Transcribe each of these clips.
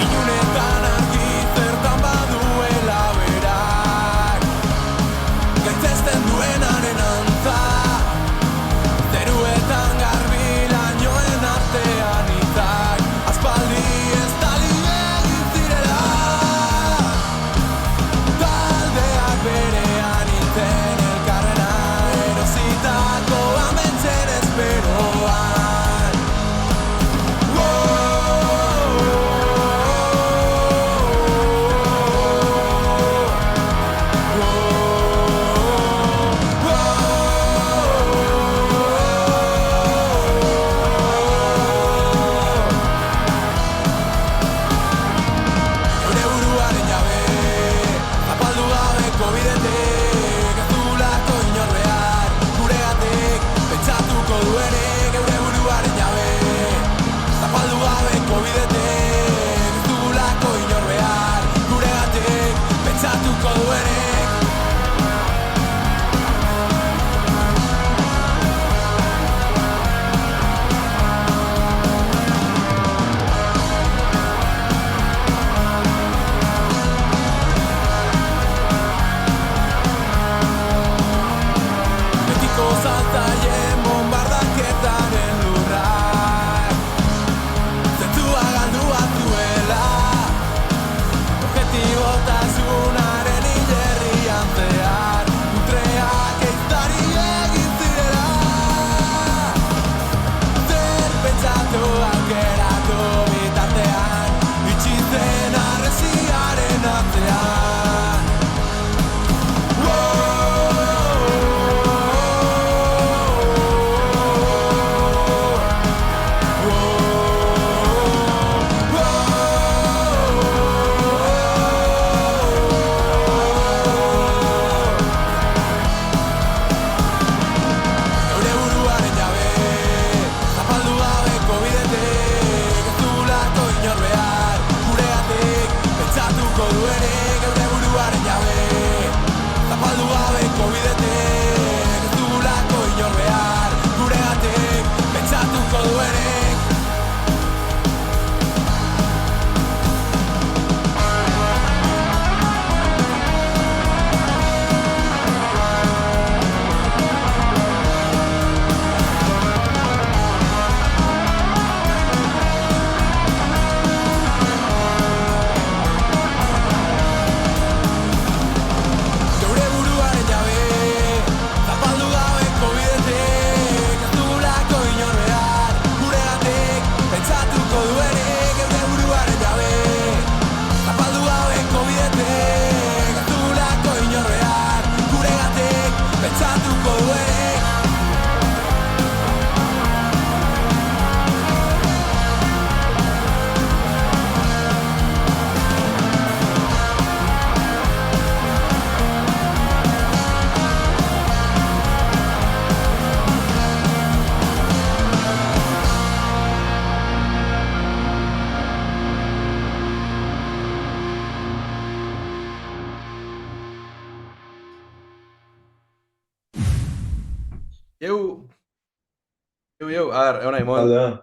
Ilunetan argi zertan baduela berak gaitzesten duenaren antza zeruetan garbi lainoen artean hitzak aspaldi estali egin zirela taldeak berean hiltzen elkarrena erositako ametsen esperoan Eure buruaren jabe, zapaldu gabeko bidetik ez duelako inor behar guregatik pentsatuko duenik eure buruaren jabe zapaldu gabeko bidetik ez duelako inor behar guregatik pentsatuko duenik betiko zaltzaien bombardaketaren lurrak zentzua galdua zuela objetibotasunaren hilerrian zehar utreak ehiztari egin zirela zer pentsatu aukeratu bitartean itxi zen harresiaren atzean Eure buruaren jabe zapaldu gabeko bidetik ez duelako inor behar guregatik pentsatuko duenik eure buruaren jabe zapaldu gabeko bidetik ez duelako inor behar guregatik pentsatuko duenik Geure buruaren jabe zapaldu gabeko bidetik ez duelako inor behar guregatik pentsatuko duenik geure buruaren jabe zapaldu gabeko bidetik ez duelako inor behar guregatik pentsatuko duenik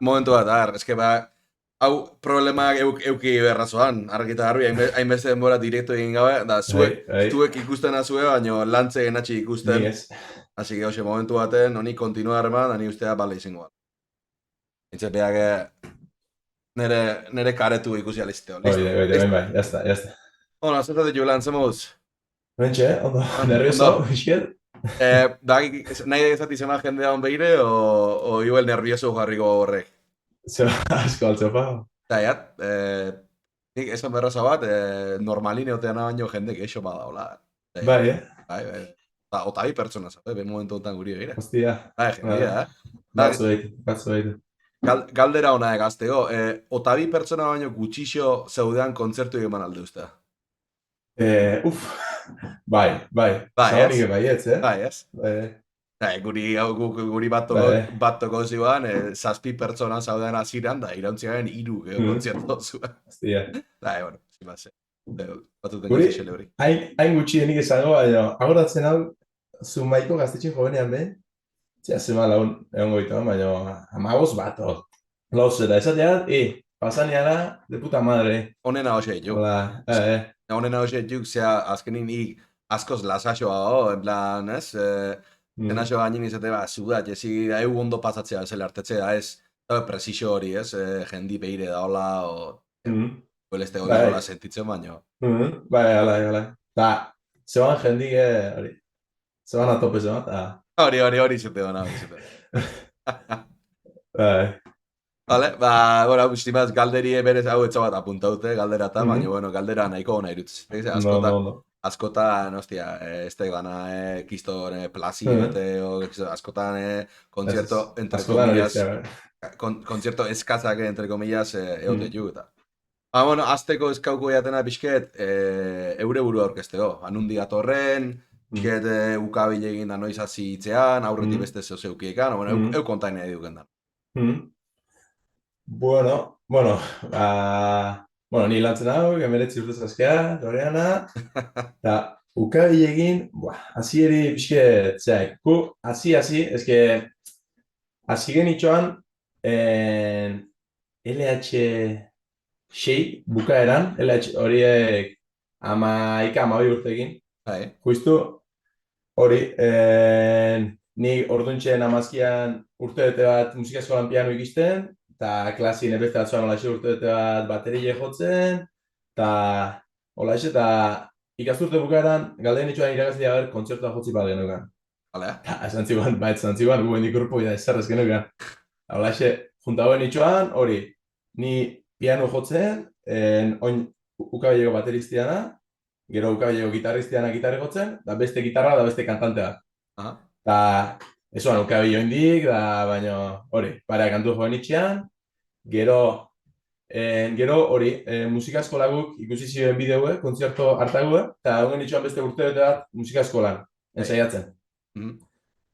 Momentu bat, eske hau problemak euki berrazoan, argi eta garbi, hainbeste denbora direkto egin gabe, da zuek ikusten azue, baino lantze genatxi ikusten. Ni ez. Así que, hoxe, momentu baten, honi kontinuar eman, da ni ustea bale izango bat. Itxe, beak nere karetu ikusi alizteo. Oide, bai, ya está. Hola, zer ditu lan, zemuz? Mentxe, ondo, nervioso, bisket. Nahi ezat izena jendea hon behire, o igual nervioso jarriko horrek? Zeba, asko altzopa. Eta, nik esan berraza bat, normaline otean baino jende geixo bada, hola. Bai, Bai. Ota bi pertsona, zabe, ben momentu honetan guri begira. Hostia. Bai, jendia, Batzu egite. Galdera hona egaztego, ota bi pertsona baino gutxixo zeudean kontzertu eman alde uste. Bai. Zahonik baietz, Bai, ez? Guri bat toko zioan, zazpi pertsona zaudean aziran, da irauntziaren 3 kontzertu zuen. Hostia. Bueno, zimase. Guri, hain gutxienik esango, baina, agoratzen hau, Zumaiko gaztetxen jovenean ben, zema lagun egon goituan, baina, amagoz bat, Lauz, eta esatean, pasaneara, de puta madre. Honena hoxe ditu. Honena hoxe ditu, zea, azkenin askoz lasaxoa, en plan, ez? Zenaxo gainin izate, zudat, jezi, ondo pasatzea zela hartetzea, ez? Presixo hori, ez? Jendi behire da hola, Hueleste hori hola sentitzen baino. Bai, ala. Ta, zeban jendik, hori. Zeban atope zeban, ta... Hori zute gana, Vale, bueno, estimaz, galderi berez hau etxo bat apuntaute, galdera eta, baina, bueno, galdera nahiko hona irutz. Askotan, hostia, ez da gana, kistore plazi bete, askotan, konzerto, entre comillas, konzerto eskazak, entre comillas, eote ju eta. Bueno, azteko eskauko jatena pixket, eure burua orkesteo. Anundi atorren, pixket ukabilegin da noiz hasi itzean, aurretik beste zeukiekan, eu kontain nahi duken da. Bueno, ni lantzen hau, emeretzi urte zazkea, Loreana, eta ukabilegin, hasieri pixket, zeak, hasi, eske, hasi genitxoan, LH6 bukaeran, LH horiek 11-12 urteekin. Justu hori, ni orduntxeen amazkian urtebete bat musika eskolan piano ikisten, eta klasien ebeste atzuan olaxe urtebete bat baterile jotzen, eta olaxe, eta ikasturte bukaeran galdean itxuan irakaslia ber kontzertua jotzi bat genukan. Zantziguan, guen dikurpo da ezarrez genukan. Olaxe, juntagoen itxuan, hori, ni piano jotzen, oin ukabilego bateristiana, gero ukabilego gitarristiana gitarri jotzen, da beste gitarra da beste kantantea. Eta, esuan ukabilego indik, da baino, hori, pareak kantu joan itxean, gero hori, musika eskolaguk ikusi ziren bideoe, kontzerto hartague, eta hongen itxuan beste urtebete bat musika eskolan, ensaiatzen.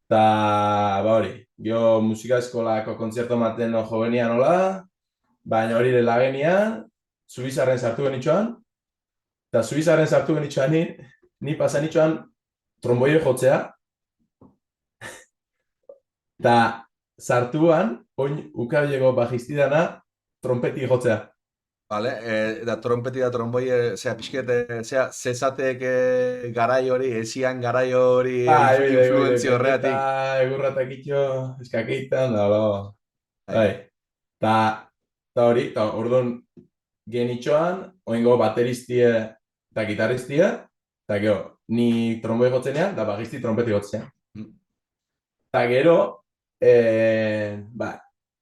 Eta, hori, gero musika eskolako kontzerto maten jovenian hola, baina hori dela genian, Zubizarren sartu genitxoan, eta Zubizarren sartu genitxoan ni pasan itxoan tromboio jotzea, eta sartuan, oin ukabilego bajistidana, trompeti jotzea. Vale, da trompeti da tromboi, zea pixkete, zea zezatek garai hori, esian garai hori, influenzi horreatik. Egurratak itxo, eskakeitan, da, bai. Ta hori, eta orduan genitxoan, oingo bateristie eta gitarristie, eta gero, ni tromboi gotzenean, da bagisti trompeti gotzenean. Eta gero,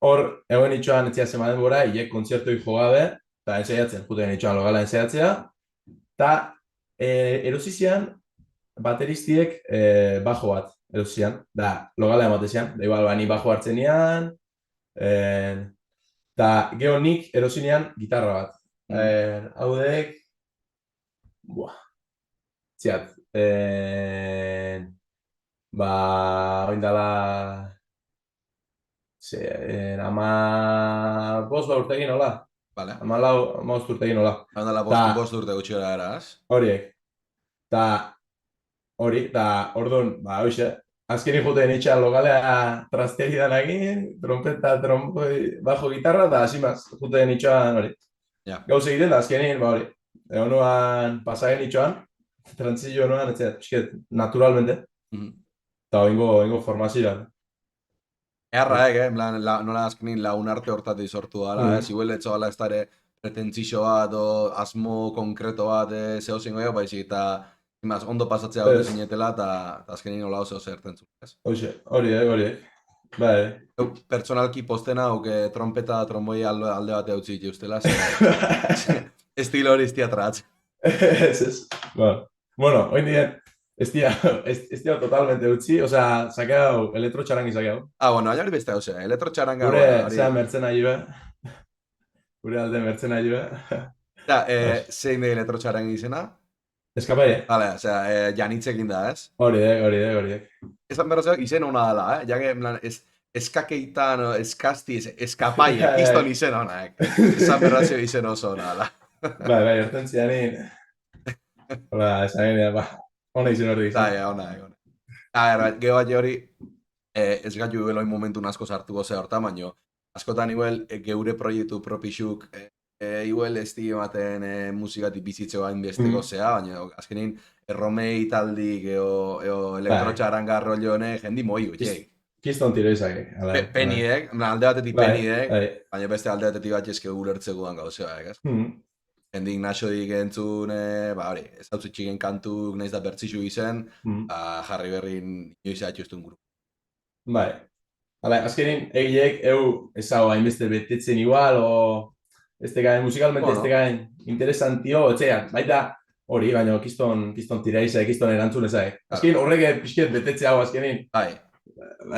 hor, egon itxoan etzia zemaden gora, hilek kontzertoi jogabe, eta ensaiatzen, juten itxoan logala ensaiatzea, eta erosizian, bateristiek bajo bat erosizian, da logala ematezian, da igual, ni bajo hartzen ean, eta gero nik erosinean gitarra bat. Haudek, ziat, oindala, urtekin hola. Vale. 14 urtekin hola. Oindala 5 urte gutxi gara eraz. Horiek. Ta hori, eta orduan, hoxe, azkenik juten itxan logalea trasteridan egin, trompeta, tromboi, bajo gitarra, eta asimaz, juten itxan hori. Gauz egiten, da azkenin, hori, egon nuan pasagen itxoan, trantzio nuan, etxet, naturalmente, eta oingo formazioan. Erra, nola azkenin lagun arte hortatik sortu dara, igual etxo gala ez dara pretentzixo bat, asmo konkreto bat, zeo zingo baizik, eta Imaz, ondo pasatzea hau zinetela, eta azkenin nola oso zerten zuen, ez? Horiek. Bai. Pertsonalki postena, hauke trompeta, tromboi alde bate utzi dituztela, estilo hori iztia tratz. Ez. Bueno, hoy día, ez dira totalmente utzi, osea, sakeau, elektrotxarangi sakeau. Bueno, baina hori beste hau ze, elektrotxaranga... Gure, zean mertzenaiua. Gure alde mertzenaiua. Zein de elektrotxarangi izena? Eskapaie. Vale, osea, janitzekin da, ez? Horiek. Esan berrozeak izen hona dela, Jake, en plan, eskakeitan, eskazti, eskapaia, kiston izen honak. Esan berrozeak izen oso hona dela. Bai, erten zianin. Hola, esan ginen, hona izen hori izan. Hona. Geho bat hori, ez gaitu beloin momentu asko sartu goze horta, baino, askotan igual, geure proiektu propixuk, igual ez di ematen musikati bizitzeko hain besteko zea, baina azkenin erromei taldik eo elektrotxaranga rollo hone jendi moi gutxeik. Kiston tiro izake. Penidek, alde batetik penidek, baina beste alde batetik bat eske ulertzekoan gauzeak, ez? Jendik naso dik entzun, hori, ez hau txiken kantuk, nahiz da bertzixu izen, jarri berrin inoizea atxustun guru. Bai. Azkenin, egileek, ez hau hainbeste betetzen igual, o... musikalmente ez tegain interesantio, etxean, baita hori, baina kiston tira izak, kiston erantzun ezak. Azkenin, horrek pixket betetze hau azkenin. Bai.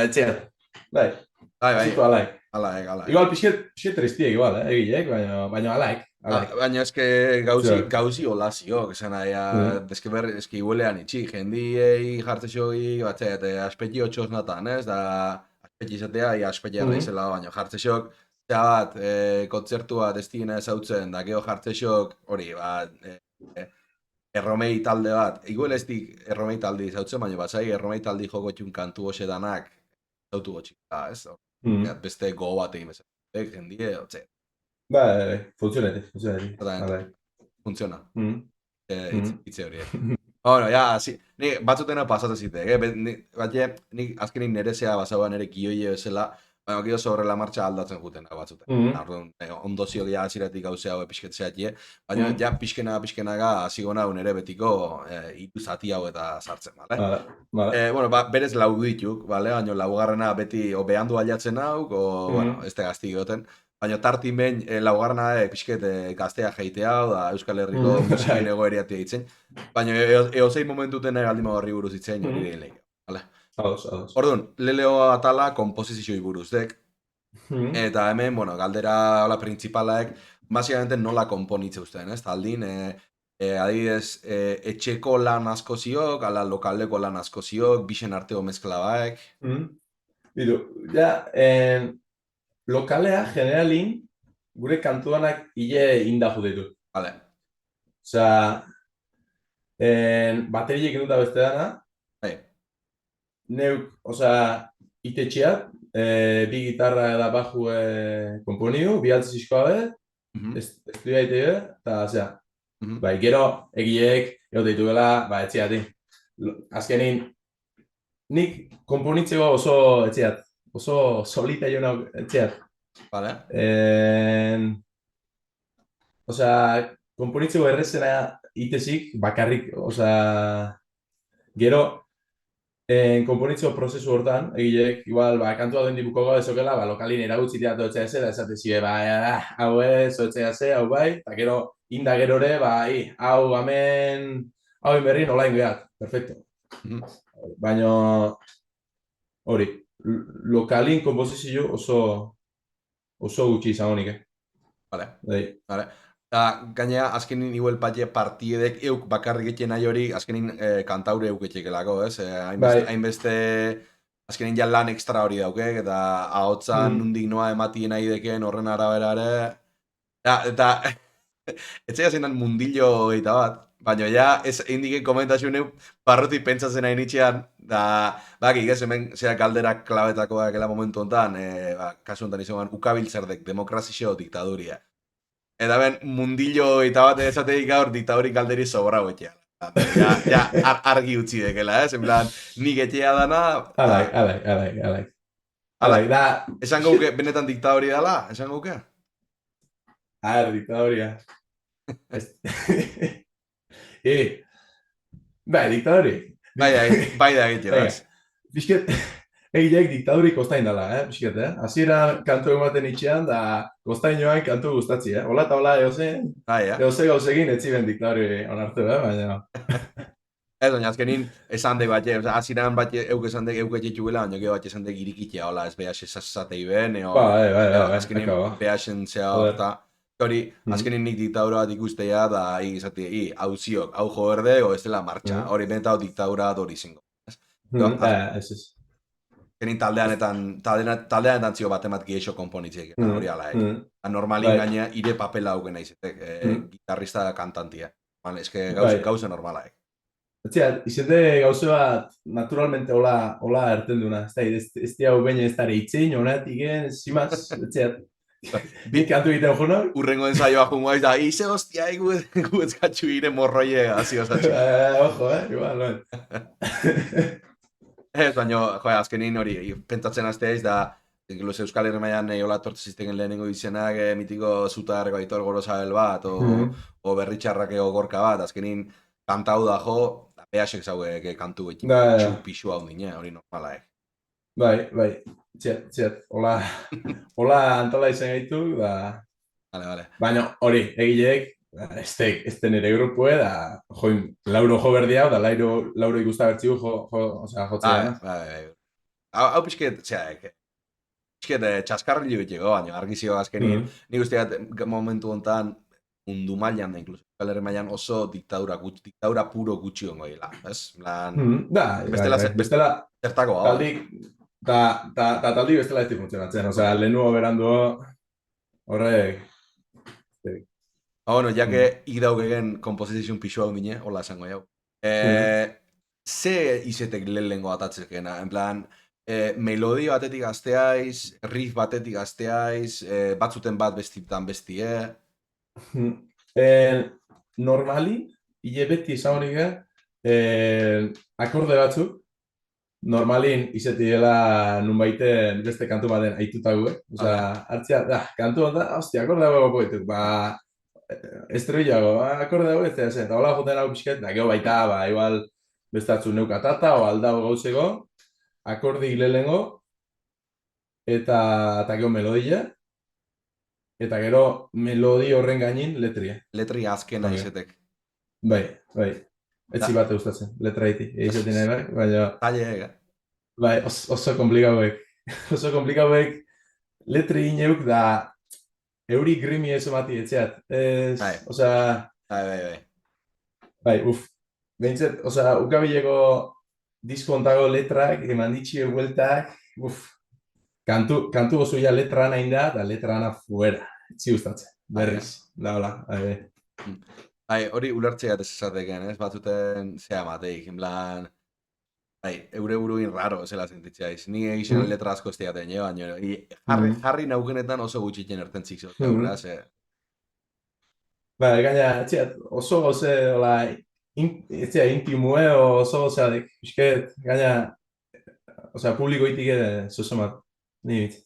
Etxean. Bai. Zitu alaik. Igual pixket tristiek igual, egileek, baina alaik. Baina eske gauzi olaziok, esan aia, eske iguelean itxi, jendiei jartzexogi, batzea, aspeti otxoz natan, ez, da aspeti izatea, aspeti arraizela, baina jartzexok, bat, kontzertu bat ez digena ezautzen, da geho jartzexok, hori, erromei talde bat, igual ez dik erromei talde ezautzen, baina batzai erromei talde joko txun kantu hoxe danak zautu gotxik, ez? Beste go bat egin bezala, jendie, otze. Bai, funtzionari. Funtziona. Itze hori. Bueno, batzutena pasatzen zitek, nik azkenin nerezea basauan nire kioile bezala, baina gio horrela martxa aldatzen juten batzuten. Ondozio gehiago aziratik gauze hau epizketzeatie, baina ja pixkenaga azigona nire betiko hiru zati hau eta sartzen, bale? Bueno, berez lau dituk, bale? Baina laugarrena beti behandu aliatzen hau, bueno, ez da gazti goten, baina tartin behin laugarrena pixket gaztea jeitea, da Euskal Herriko musikin egoeriatia ditzen, baina eozein momentuten aldima horri buruz ditzen hori gehiago, bale? Orduan, Leleo atala komposizioi buruzdek, eta hemen, bueno, galdera hola principalaek, basikamente nola komponitze ustean, ez? Aldin, adibidez, etxeko lan asko ziok, ala lokaldeko lan asko ziok, bixen arteo mezkla baek. Bidu, lokalea, generalin, gure kantuanak hile inda juditu. Vale. Osea, bateriek induta beste dana, neuk, osea, itetxeat, bi gitarra da baju komponiu, bi altz izkoa be, estudia itege, eta, osea, bai, gero, egiek, deitu gela, etxeati. Azkenin, nik komponitzeko oso etxeat, oso solita jo nauk etxeat. Vale. Osea, komponitzeko errezena itezik, bakarrik, osea, gero, konponitzeko prozesu hortan, egileek, igual, kantua duen dibuko gau ezokela, lokalin eragutzi teatu etxea ze, da esate zide, hau ez, etxea ze, hau bai, eta gero, inda gerore, hau hemen, hau inberrin olain gehat, perfecto. Baina, hori, lokalin konposizio oso gutxi izango nik, Vale. Gainera, azkenin igual partiedek euk bakarrik etxen nahi hori, azkenin kantaure euk etxekelako, ez? Hainbeste, azkenin ja lan ekstra hori daukek, eta ahotzan nundik noa ematien nahi deken horren arabera ere. Eta, etxea zenan mundillo eta bat, baina ja, ez indiken komentazio neu, barrutik pentsatzen nahi nitxean, da, bakik, ez hemen, zera galderak klabetakoak ela momentu honetan, kasu honetan izan ukabiltzerdek, demokrazio diktaduria. Eta ben, mundillo eta bat ezateik gaur diktadorik galderi sobra goetea. Ja, argi utzi dekela, ez? En plan, nik etxea dana... Alaik, da... Esan gauke, benetan diktadori dela? Esan gauke? Diktadoria. Bai, diktadori. Bai da egitio, Venga, pixket, egileak diktadurik kostain dela, pixket, Hasiera kantu ematen itxean, da kostainoan kantu gustatzi, Hola eta hola, Bai, eoze gauzekin etziben diktadori onartu, baina... Ez, baina azkenin esan dek bat, aziran bat euk esan dek euk etxetuela, baina gero bat esan dek irikitea, hola, ez behas esazatei ben, azkenin behasen zea horta. Hori, azkenin nik diktadura bat ikustea, da, izate, hau ziok, hau jo berde, o ez dela martxa, hori benetau diktadura bat hori zingo. Ez. Azkenin taldeanetan zio bat emat giexo konponitzeik, hori ala, normalin gaina ire papela hauken aizetek, gitarrista kantantia. Ez que gauze normala, Etzea, izate gauze bat naturalmente hola erten duna. Ez da hau baina ez da ere itzein, honetik zimaz, etzea. Bi kantu egiten joan hor? Urrengo ensaioa jungo aiz da, ize hostia, gu ez gatxu ire morroie, hazi osatxu. Ojo, igual, Ez, baina, azkenin hori, pentsatzen azteaiz da, incluso Euskal Herri mailan hola tortzizisten lehenengo izenak, mitiko zutarreko Aitor Gorosabel bat, o berritxarrakeo gorka bat, azkenin kantau da jo, behasek zauek kantu betik, pixu hau dine, hori normala, Bai, txet, hola antala izan gaitu, da... Vale. Baina hori, egileek, ez nire grupue, da, join, lauro jo berdia, da, lauro ikusta bertzigu jotzea. Bai. Hau pixket, txaskarri libetiko, baina argizio azkenin, nik usteat momentu honetan, mundu mailan da, incluso, Euskal Herri mailan oso diktadura puro gutxi ongo dela, ez? Bestela, zertako, hau. Taldik bestela ez di funtzionatzen, lehenuo berandu horrek... Bueno, ya que idau gegen komposizizun pixu hau dine, hola esango jau. Ze izetek lehenengo atatzekena, en plan, melodio batetik gazteaiz, riff batetik gazteaiz, batzuten bat bestitan bestie. Normali, hile beti esan hori akorde batzuk, normalin izeti dela nunbaiten beste kantu baten aitutagu, hartzia, kantu bat da, hostia, akorde dago goituk, estrebilago, akorde dago ez da zen, eta hola joten hau pixket, da geho baita, igual bestatzu neukatata, o aldago gauzeko, akordik lehenengo, eta geho melodia, eta gero melodi horren gainin letria. Letria azkena izetek. Bai. Etzi bat eustatzen, letra iti, izetin nahi, baina... Taile, Bai, oso komplikauek. Oso komplikauek letri ineuk da euri grimi ez emati etxeat. Bai, behintzet, ukabileko diskontago letrak, eman ditxio bueltak, kantu oso ya letra nahin da, eta letra ana fuera. Etzi gustatzen, berriz, da hola. Hori ulertzea ez esateken, ez? Batzuten zea mateik, en plan... Eure buruin raro zela sentitzea iz. Ni egiten letra asko ez diaten, baina jarri naukenetan oso gutxitzen ertentzik zautzen, gaina, oso gauze, intimue, oso gauzeadik, pixket, gaina, publiko itik zozomat, nibit.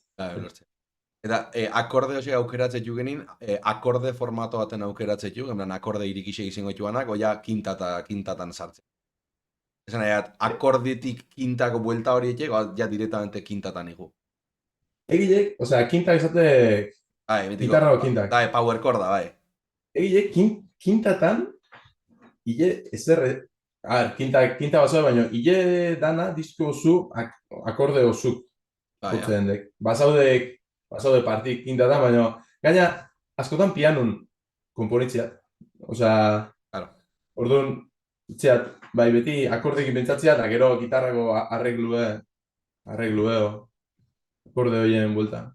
Eta akorde hori aukeratzen jugenin, akorde formato baten aukeratzen jugen, akorde irikixe izango juanak, oia kintatan sartzen. Esan nahi, akordetik kintako buelta hori etxek, ja directamente kintatan iku. Egilek, kintak esate... Gitarra o kintak. Power chorda, bai. Egilek, kintatan, kinta basoa baino, hile dana disko osu, akorde osuk. Basaude partik kintatan, baino, gaina, askotan pianun komponitzea. Orduan, bai, beti akordekin pentsatzea, eta gero gitarrako arreglue, akorde horien buelta.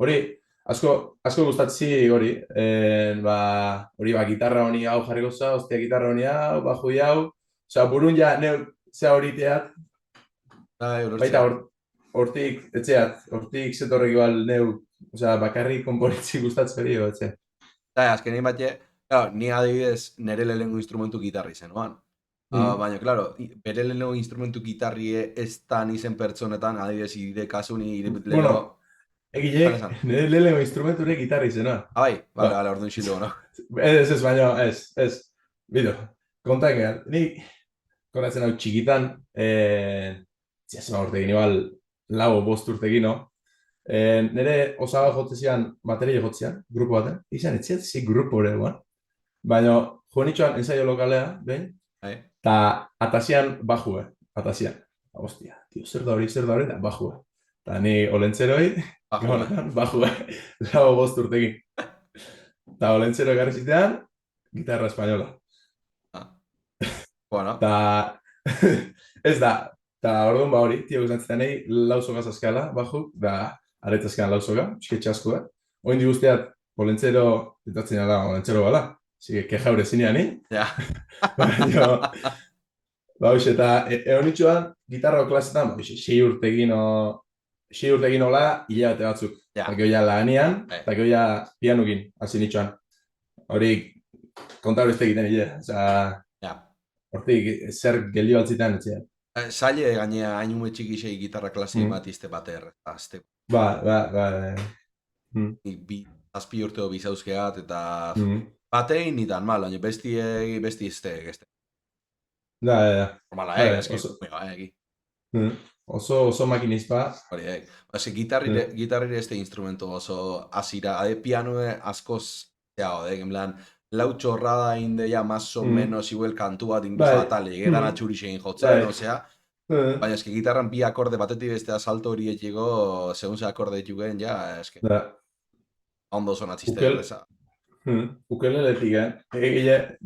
Hori, asko gustatzi hori, gitarra honi hau jarri goza, ostia gitarra honi hau, bajui hau, burun ja, zea hori teat, baita hortik, etxeat, hortik zetorrek igual bakarrik komponitzi gustatzi hori, etxe. Azkenein batxe, ni adibidez nire lehenengo instrumentu gitarri zen, baina, klaro, bere lehenengo instrumentu gitarri ez da nizen pertsonetan, adibidez, ire kasu, Bueno, egilek, nire lehenengo instrumenture gitarri zen, Bai, bale, orduan xildu, no? Ez, baina, ez, bido. kontain gehan, nik koratzen hau txikitan, zema urtekin, igual, lau bost urtekin, no? Nire osaba jotzezian, bateria jotzean, grupo baten, izan, etziatzi grupo ere, baina jo nitxoan ensaio lokalea, behin, eta atazian bajue, atazian. Hostia, tio, zer da hori, eta bajue. Eta ni olentzeroi, bajue, lau bost urtekin. Eta olentzero egarri zitean, gitarra espainola. Bueno. Ta ez da, eta orduan ba hori, tio guztatzen nahi, lausoga zaskala, baju, da aretzazkean lausoga, txiketxe asko da. Oindi guztiat, olentzero, ditatzen da, olentzero bala, zige, kejaure zinean, Ja. Ba, hoxe, eta egon nitxuan, gitarra klasetan, ba, 6 urtegin hola, hilabete batzuk. Eta gehoia laganian, eta gehoia pianukin, hasi nitxuan. Hori, kontar beste egiten hile, hortik, zer geldio altzitan, etxean. Zaila gainea hain ume txikisei gitarra klasi bat izte bater. Ba. Bi azpi urteo bizauzkeat eta batein nitan mal, baina besti izte. Da. Normala, eski. Oso makinizpa. Hori, gitarrire este instrumento oso azira, pianoe askoz, en plan, lau txorrada indeia más o menos igual kantu bat incluso atale, edan atxurixein jotzen, osea, baina eski gitarran bi akorde batetik bestea salto hori etxego, segun ze akorde etxugen, ja, eski, ondo sonatziste eza. Ukeleletik,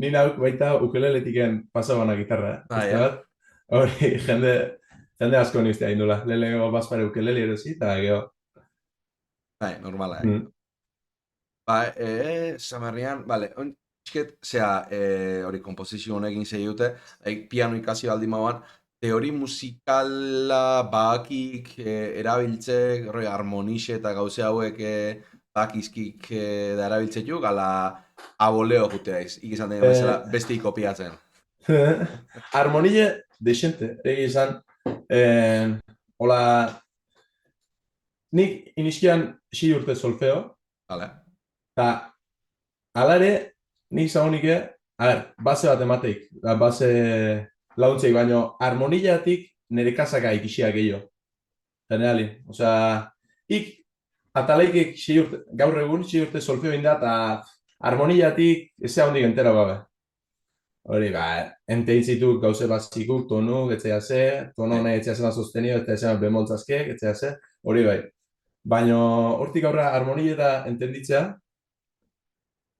ni nauk baita ukeleletiken pasabana gitarra, hori, jende asko niztea indula, lehenengo bazpare ukeleli erosi, eta geho. Normala, Samarrian, bale, txiket, hori kompozizio honekin zei dute, piano ikasi baldi mauan, teori musikala bakik erabiltzek, harmonixe eta gauze hauek bakizkik da erabiltzetuk, gala aboleo juteaiz, ikizan den bezala besti kopiatzen. Harmonile desente, egizan, hola, nik iniskian 6 urte solfeo, eta alare, nik zagonike, base bat emateik, base launtzeik, baino harmoniatik nire kasaka ikisia gehiago. Generali, osea, ataleikik gaur egun 6 urte solfeo inda, eta harmoniatik ezea hondik entera gabe. Hori, enteitzituk gauze bazikuk, tonu, getzea ze, tono nahi getzea zena sostenio, eta ezena bemoltzazke, getzea ze, hori bai. Baina hortik aurra harmonieta entenditzea,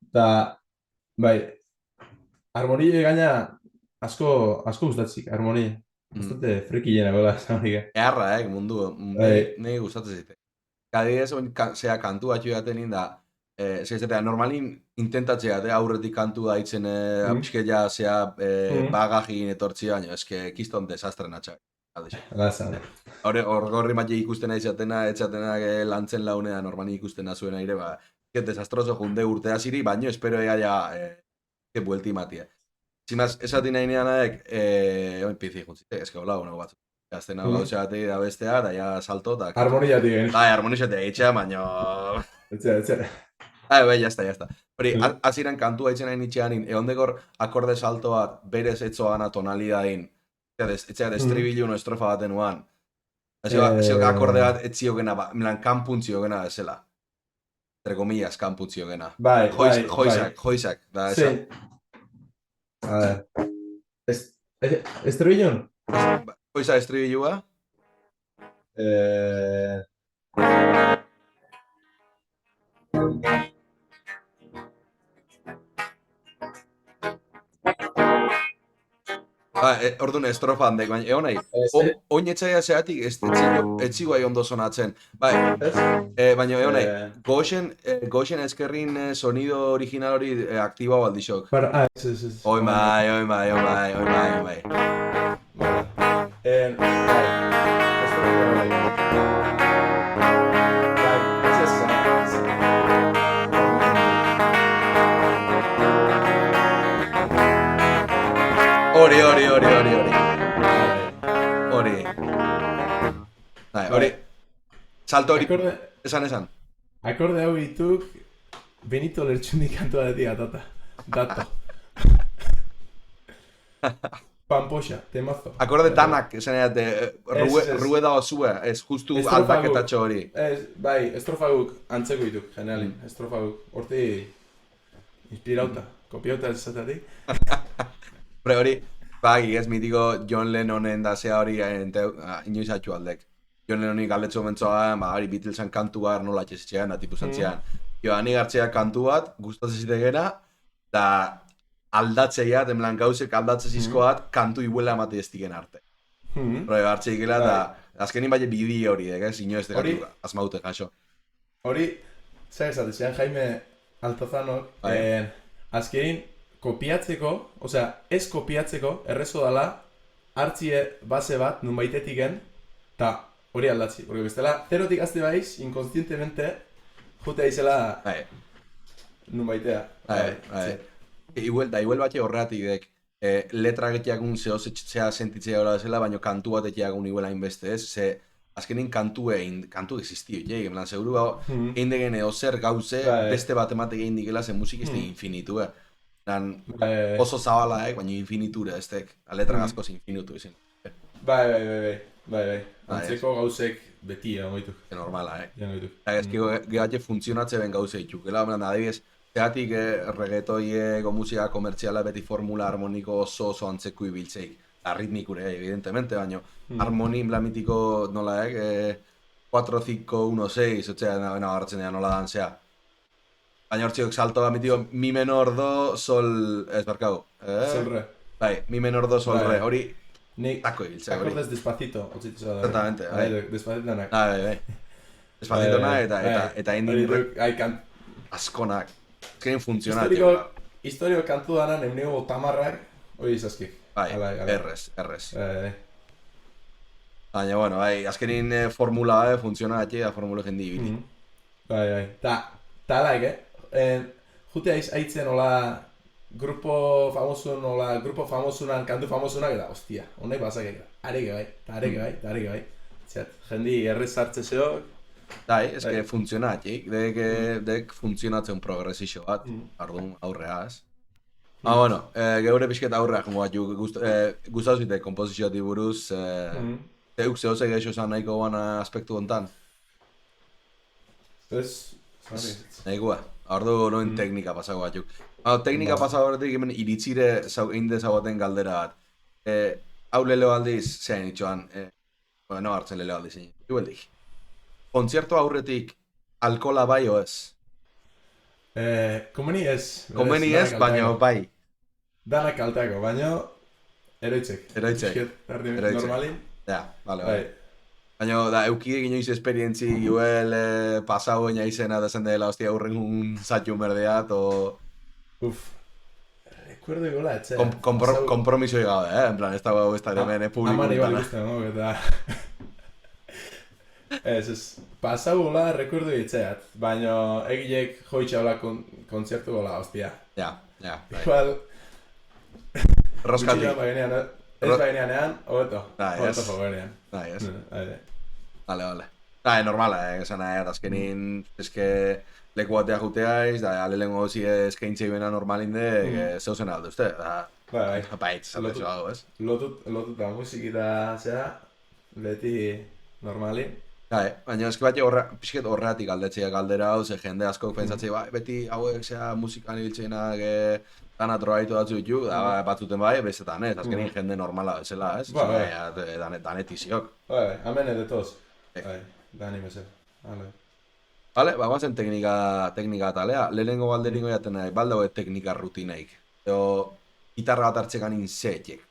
eta, bai, harmonie gaina asko gustatzik, harmonie. Gustate frekilena gola, zaunik. Eharra, mundu, nahi gustatzen zite. Kadidez, zea kantu batxu jaten inda, normalin intentatzea, aurretik kantu daitzen, apiskeia zea bagajin etortzi baino, eske kiston desastre natxak. Hor gorri matxe ikusten aitzatena, lantzen launea normali ikusten azuena ere, desastroso junde urtea ziri, baino espero ega buelti matia. Zimaz, esati nahi neanaek, pizi juntzite, eske hola honago batzu. Azten hau gauzea batetik da bestea, da ja salto, da... Harmoniatik egin. Harmoniatik egitxea, baino... Etxe. Bai, jazta. Hori, aziren kantua itzen nahi nitxean, egon akorde salto bat, berez etzoana tonalidadin, etxea destribilu no estrofa baten uan. Ezio akorde bat etziogena, milan kanpuntziogena ezela. Entre comillas, kanpuntziogena. Bai. Joizak, da eza. A ver. Estribilun? Joizak estribilua? Orduan estrofa handek, baina egon nahi, oin etxaia zeatik etxigu ahi ondo sonatzen. Baina egon nahi, goxen eskerrin sonido original hori aktiba baldixok. Oin bai. Hori. Salto hori. Esan. Akorde hau dituk Benito Lertxundi kantua detik atata. Dato. Pampoxa, temazo. Akorde danak, esan edate, rueda osua, ez justu aldaketatxo hori. Bai, estrofaguk antzeko dituk, generalin. Estrofaguk, horti inspirauta, kopiauta ez zatatik. Pre hori, ez mitiko John Lennonen da zea hori inoiz atxu aldek. John Lennoni galdetxo mentzoa, hori Beatlesen kantu bat nola txezitzean, da tipu zantzean. Joani gartzea kantu bat, gustatzen zitegena, da aldatzeia, denblan gauzek aldatze zizkoat, kantu iguela emate ez digen arte. Pero hartze ikela, da azkenin bai bideo hori, ez ino ez dekatu azmaute jaso. Hori, zer esatezean, Jaime Altozanok, azkenin kopiatzeko, osea, ez kopiatzeko, errezo dala, hartzie base bat, nun baitetiken, eta hori aldatzi. Porque bestela, zerotik azte baiz, inkonstientemente, jutea izela nun baitea. Igual batxe horreatik dek, letra getiagun zehozea sentitzea hori zela, baina kantu bat etiagun iguela inbeste ez, ze azkenin kantu existio, en plan, seguru egin degen zer gauze, beste bat ematek egin dikela, ze musik ez da infinitu, oso zabala, baina infinitura ez dek, letra gazkoz infinitu izin. Bai, antzeko gauzek beti egoituk. Normala, Ez gehatxe funtzionatze ben gauze dituk, adibidez, zeatik reggaetoieko musika komertziala beti formula harmoniko oso antzeko ibiltzeik. Ritmikure, evidentemente, baina harmonin blamitiko nola 4-5-1-6, otzea nagartzen nola dantzea. Baina hortziok salto blamitiko mi menor do, sol, ez barkago. Sol re. Bai, mi menor do, sol re, hori tako ibiltzea. Akordez despacito, otzitzu da. Exactamente, bai. Despacito nanak. Bai. Despacito nanak eta indin askonak. Ezkerin funtzionatio. Historio kantu danan emnego tamarrak, hori izazkik. Bai, errez. Baina, bueno, azkenin formula funtzionatio da formula jendi ibili. Bai. Ta laik, jutea aitzen hola grupo famosunan, kantu famosunak eta, ostia, honek basakek da. Areke bai. Jendi errez hartze zeok. Ez que funtzionatxik, dek funtzionatzen progresixo bat, ardun aurrea ez. Bueno, geure pixket aurrea jongo bat, gustatu zite kompozizioati buruz, zeuk zehozek eixo zan nahiko gana aspektu hontan? Nahikoa, ardu noen teknika pasago batzuk. Teknika pasago batzuk hemen iritzire egin dezagoten galdera bat. Hau lelo aldiz, zein itxoan, no hartzen lelo aldiz, igueldik. Kontzertu aurretik alkola bai o ez? Komeni ez. Komeni ez, baina bai. Danak kalteako, baina eroitzek. Normalin? Ja, bale. Baina eukide inoiz esperientzi joel pasau ina izena dezen dela hostia aurrengun zatu merdeat o... Recuerdo iguala, etxe. Kompromiso gabe, en plan, ez dago ez da hemen publiko. Amari igual ikusten, eta... Ez, pasau gola rekurdu ditzeat, baina egilek joitxa hola kontzertu gola, hostia. Ja. Igual... Roskati. Ez bainean, hobeto fogoenean. Vale. Normala, esan azkenin, eske leku batea juteaiz, da alelengo hozi eskaintzei bena normalinde, zeuzen alde uste, da... Baitz, aldezu hau, ez? Lotut da musikita zera, beti normalin. Baina eski bat pixket horreatik aldetzea galdera hau, ze jende asko pentsatzea, beti hauek zea musikan ibiltzeenak dana trobaitu datzu ditu, batzuten bai, bestetan ez, azkenin jende normala bezala, ez? Danetiziok. Hemen edetoz. Dani bezel. Bale, bagoazen teknika talea, lehenengo galderingo jaten nahi, baldago teknika rutinaik. Eo, gitarra bat hartzekan inzeetiek.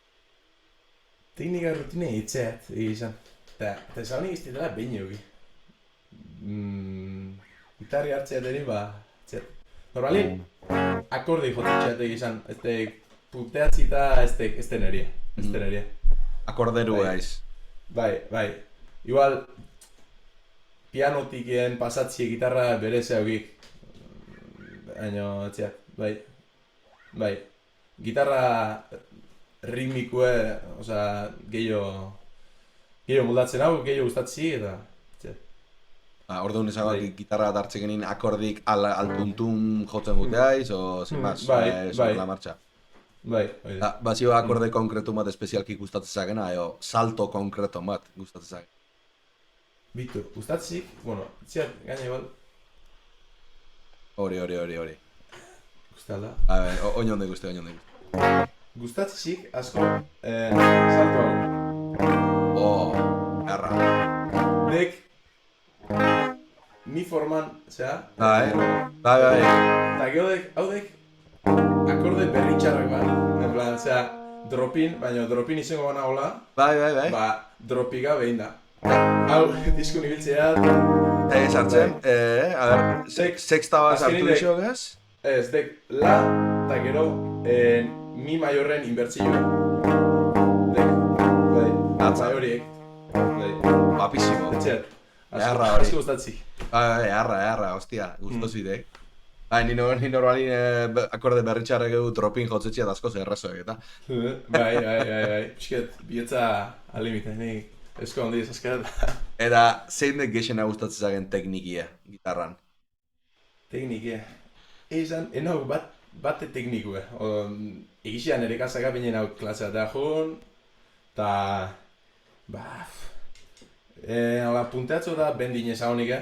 Teknika rutinaik itzeat, egizan. Eta zaunik iztitela behin euki. Gitarri hartzea deni, normalin, akordi jotitxeatek izan, punteatzita ez teneria. Akorderu gaiz. Bai. Igual, pianotikien pasatzie gitarra berezea eukik. Baina, bai. Gitarra ritmikue, gehiago moldatzen hau, gehiago gustatzi eta... Orduan ezagoak gitarra bat hartzen genin akordik altuntun jotzen guteaiz, o sin más, sobre la marcha? Bai, bai. Bazio akorde konkretu bat espezialki gustatzen zagena, eo salto konkretu bat gustatzen zagen. Bitu, gustatzik, bueno, itziat gaina igual. Hori. Gustala. Oinonde guzti. Gustatzik, asko, salto hau. Erra. Dek, ni forman, zera? Bai. Eta geodek, haudek, akorde berri txarrak ban. En plan, zera, dropin, baina dropin izango bana hola. Bai. Ba, dropiga behin da. Hau, diskun ibiltzea. Sartzen, a ver, sexta bat sartu iso, gaz? Ez, dek, la, eta gero, mi maiorren inbertzioa. Dek, bai, horiek. Guapísimo. Etxeat. Eharra hori. Asko gustatzik. Eharra, hostia, gustozitek. Ni normali akorde berritxarrek edu tropin jotzetxea asko zerrazoek, eta. Bai. Pisket, bietza alimite, nik esko handi ezazkat. Eta zein dek gexena gustatzen zagen teknikia, gitarran? Teknikia. Eizan, enau bate teknikue. Egizia nire kasaka binen hau klasea da joan, eta... Hala, punteatzo da bendin ezagonik,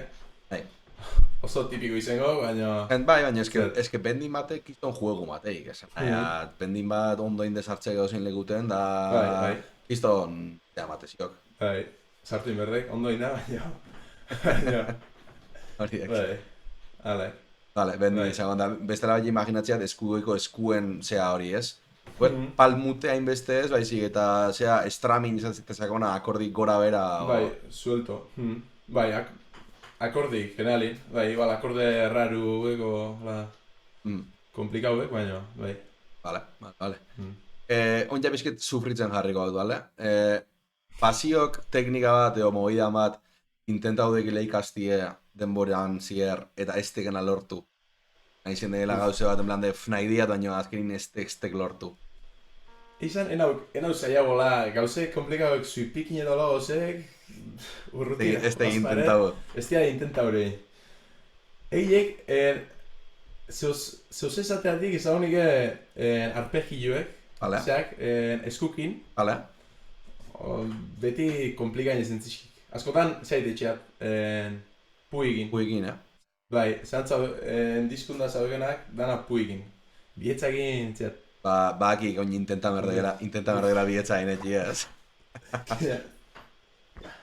Oso tipiko izango, baina... Baina eske bendin batek izton juegu mateik, esan. Bendin bat ondo indezartze gauzein leguten, da... Izton, mateziok. Bai, sartu inberdek, ondo inda, baina... Hori dek. Hala. Vale, bendin izango, da bestela bai imaginatzeat eskugoiko eskuen zea hori, ez? Palmute hainbeste ez, baizik, eta zea estramin izan zitezakona akordik gora bera... Bai, suelto. Bai, akordik, generalin. Bai, igual akorde raru eko, komplikau baina, bai. Vale. Onja bizket sufritzen jarriko hau, bale? Pasiok teknika bat, movida bat, intentaudek ikastie denboran zier, eta ez tegena lortu. Nahizen dela gauze bat, en plan de nahi diat, baina azkenin ez tek lortu. Izan, enau zaiagola, gauze komplikauek zuipikin edo lo gauzek, urrutia. Ez te intentau. Ez te intentau hori. Eiek, zehoz ezateatik izagonik arpegioek, zeak, eskukin. Beti komplikain ezen zizkik. Askotan, zaite etxeat, puigin. Puigin, Bai, zantza diskundaz haugenak, dana puigin. Bietzagin, txat. Baki oin intenta berdegera bietza inetxiaz.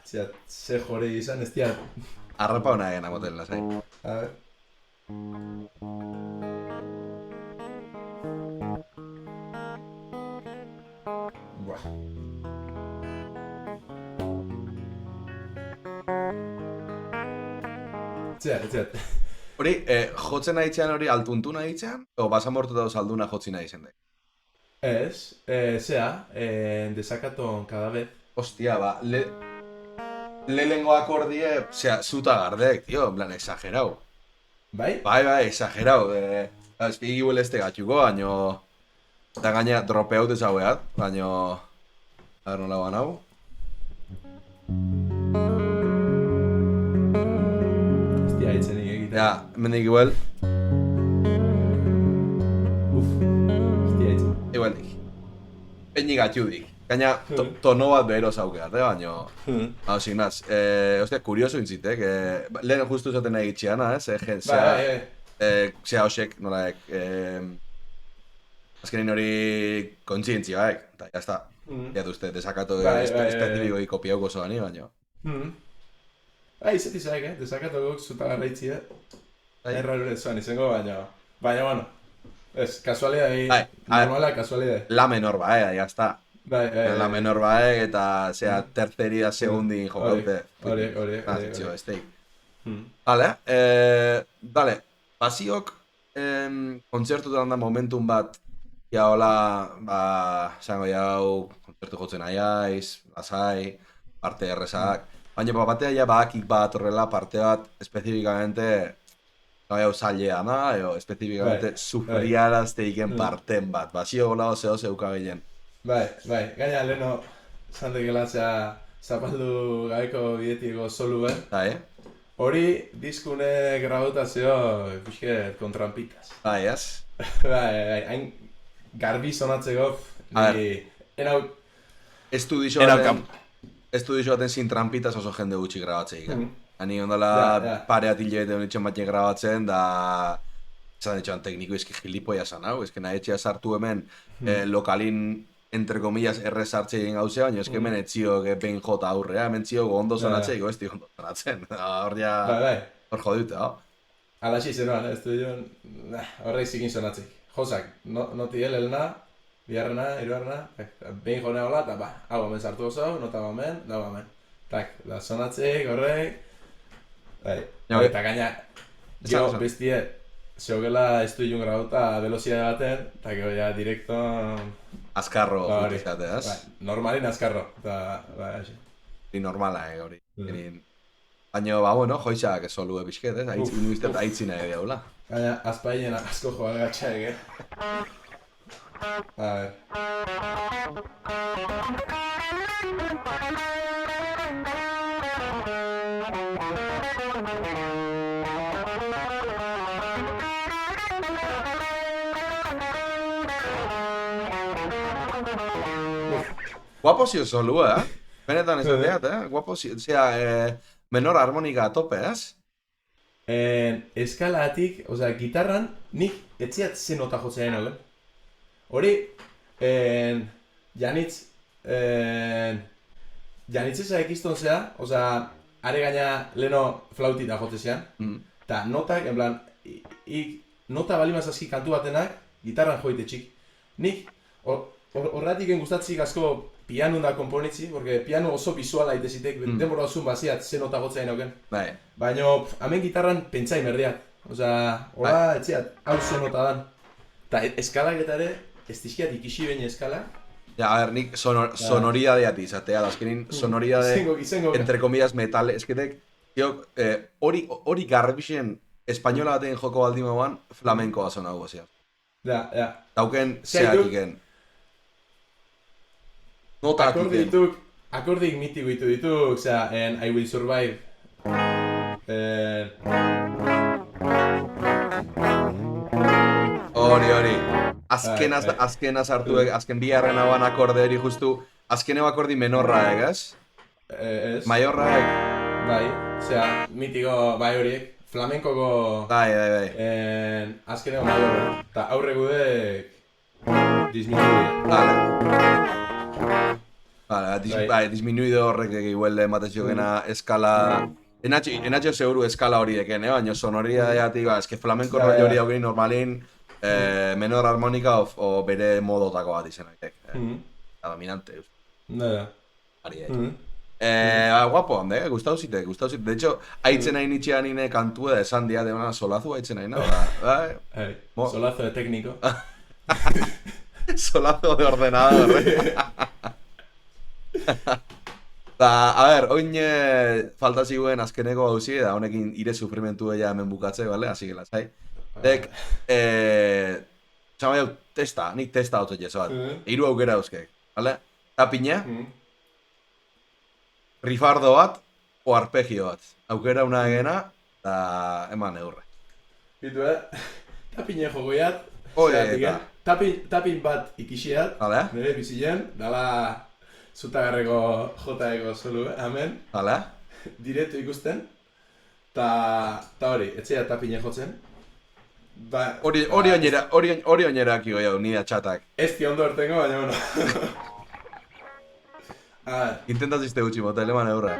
Txat, ze jore izan ez tiat. Arrapa hona egena moten lasai. A ver. Buah. Txat. Hori, jotzen nahi itxean hori altuntu nahi itxean? O basamortu dauz alduna jotzi nahi zen daik? Ez, zea, desakaton cada vez. Hostia, lehengo akordie, zuta gardek, tío, en plan, exagerau. Bai? Bai, exagerau. Espigi hueleste gatxuko, baino... Eta gaina dropeaut ez haueat, baino... A ver, nola banau. Hostia, itzenik egiten. Ja, mendik igual. Hostia, itzen. Igualdik. Peñi gatxudik. Gaina, tono bat behero zaukeat, baino... Hau, signaz. Hostia, kurioso intzitek. Lehen justu zaten nahi gitxiana, zea hosek, nolaek... Azkenin hori kontzientzioak, eta jazta. Jatu uste, desakatu espezifiko kopiauko zoani, baino. Izeti zaik, desakatu guk zuta garraitzia. Errarure zoan izango, baina, bueno. Ez, kasualidad, normala kasualidad. La menor bae, jazta. La menor bae, eta zea terceria segundin jokaute. Hori. Nazitxo, esteik. Dale, pasiok kontzertutan da momentum bat, ja hola, zango jau, kontzertu jotzen aiaiz, lasai, parte errezak. Baina batea ja bakik bat horrela parte bat espezifikamente jau zailea da, eo espezifikamente sufriarazteiken parten bat. Basio gola ose ukabilen. Bai, gaina leheno zantekela zea zapaldu gaiko bidetiko soluen. Hori diskune grabutazio, kusket, kontrampitas. Bai, ez? Bai, hain garbi sonatzeko, enau... Estudio baten sin trampitas oso jende gutxi grabatzeik. Hani ondala pareat hilabete honitzen batzen grabatzen, da... Esan ditxoan tekniko eski gilipoia zan hau, eski nahi etxea sartu hemen lokalin, entre comillas, errez hartze egin gauzea, baina eski hemen etxio behin jota aurrea, hemen txio ondo zonatzeik, ez di ondo zonatzen. Hor ja... Hor jodute, hau. Alaxi zenuan, estudioan, horreik zikin zonatzeik. Josak, noti helena, biharrena, hirugarrena, behin jone hola, eta hau hemen sartu oso, nota hemen, dago hemen. Tak, da zonatzeik, horreik... Eta gaina, gero bestie, zeogela estudioan grabauta velozidade baten, eta gero ja direkto... Azkarro jutizate, ez? Normalin azkarro, eta... Hori normala, hori. Baina, bueno, joixak solue bizket, ez? Inuiztet aitzina edo daula. Baina, azpainen asko joa gatxaek, A ver... Guapo zio solu, Benetan esateat, Guapo zio, menor harmonika a tope, ez? Eskalatik, osea, gitarran, nik etziat ze nota jotzea nagoen. Hori, janitz ezak izton zea, osea, are gaina leno flautita jotzezean, eta notak, en plan, nota balimaz aski kantu batenak, gitarran joite txik. Nik, horretik gustatzik asko pianun da komponitzi, porque piano oso visuala itezitek, denbora osun baziat ze nota jotzea inoken. Baina, hemen gitarran pentsai merdiat. Osea, hola, etziat, hau ze nota dan. Eta eskalak eta ere, ez dizkiat ikisi behin eskalak. Ja, a ver, nik sonoridadeat izatea, azkenin sonoridade, entre comillas, metal, esketek, hori garbixen espainola baten joko baldin mauan, flamenkoa zona gu, ziak. Ja. Dauken, zeatiken. Nota atiken. Akordik mitiko dituk, osea, I Will Survive. Hori. Azkenaz hartu, azken biharren hauan akorde hori justu, azkeneo akordi menorra, egaz? Ez. Maiorra, Bai, osea, mitiko, bai horiek, flamenkoko... Bai. Azkeneo maiorra, eta aurre gudek... Disminuide. Vale, disminuido horrek igual ematezio gena eskala... Enatxo seguru eskala hori eken, baina sonoridadeatik, eske flamenko rollo hori haugein normalin menor harmonika o bere modotako bat izenak, dominante. Ari, guapo, hande, gustau zite. De hecho, haitzen nahi nitxean nine kantua da esan dia de una solazu haitzen nahi, no? Solazo de técnico. Solazo de ordenador, a ver, oin falta ziguen azkeneko hauzi, da honekin ire sufrimentu ella hemen bukatze, vale? Así que lasai. Dek, txama jau, nik testa hau zetxe, bat. Hiru aukera euskek, vale? Tapina, rifardo bat, o arpegio bat. Aukera una egena, eta eman eurre. Bitu, tapine jogoiat, tapin bat ikixiat, nire bizilean, dala... Zutagarreko jotaeko zolu, hemen. Hala? Diretu ikusten. Ta hori, etxea tapine jotzen. Hori oinera kio jau, nida txatak. Ez di ondo ertengo, baina bueno. Intentaz izte gutxi mota, eleman eurra.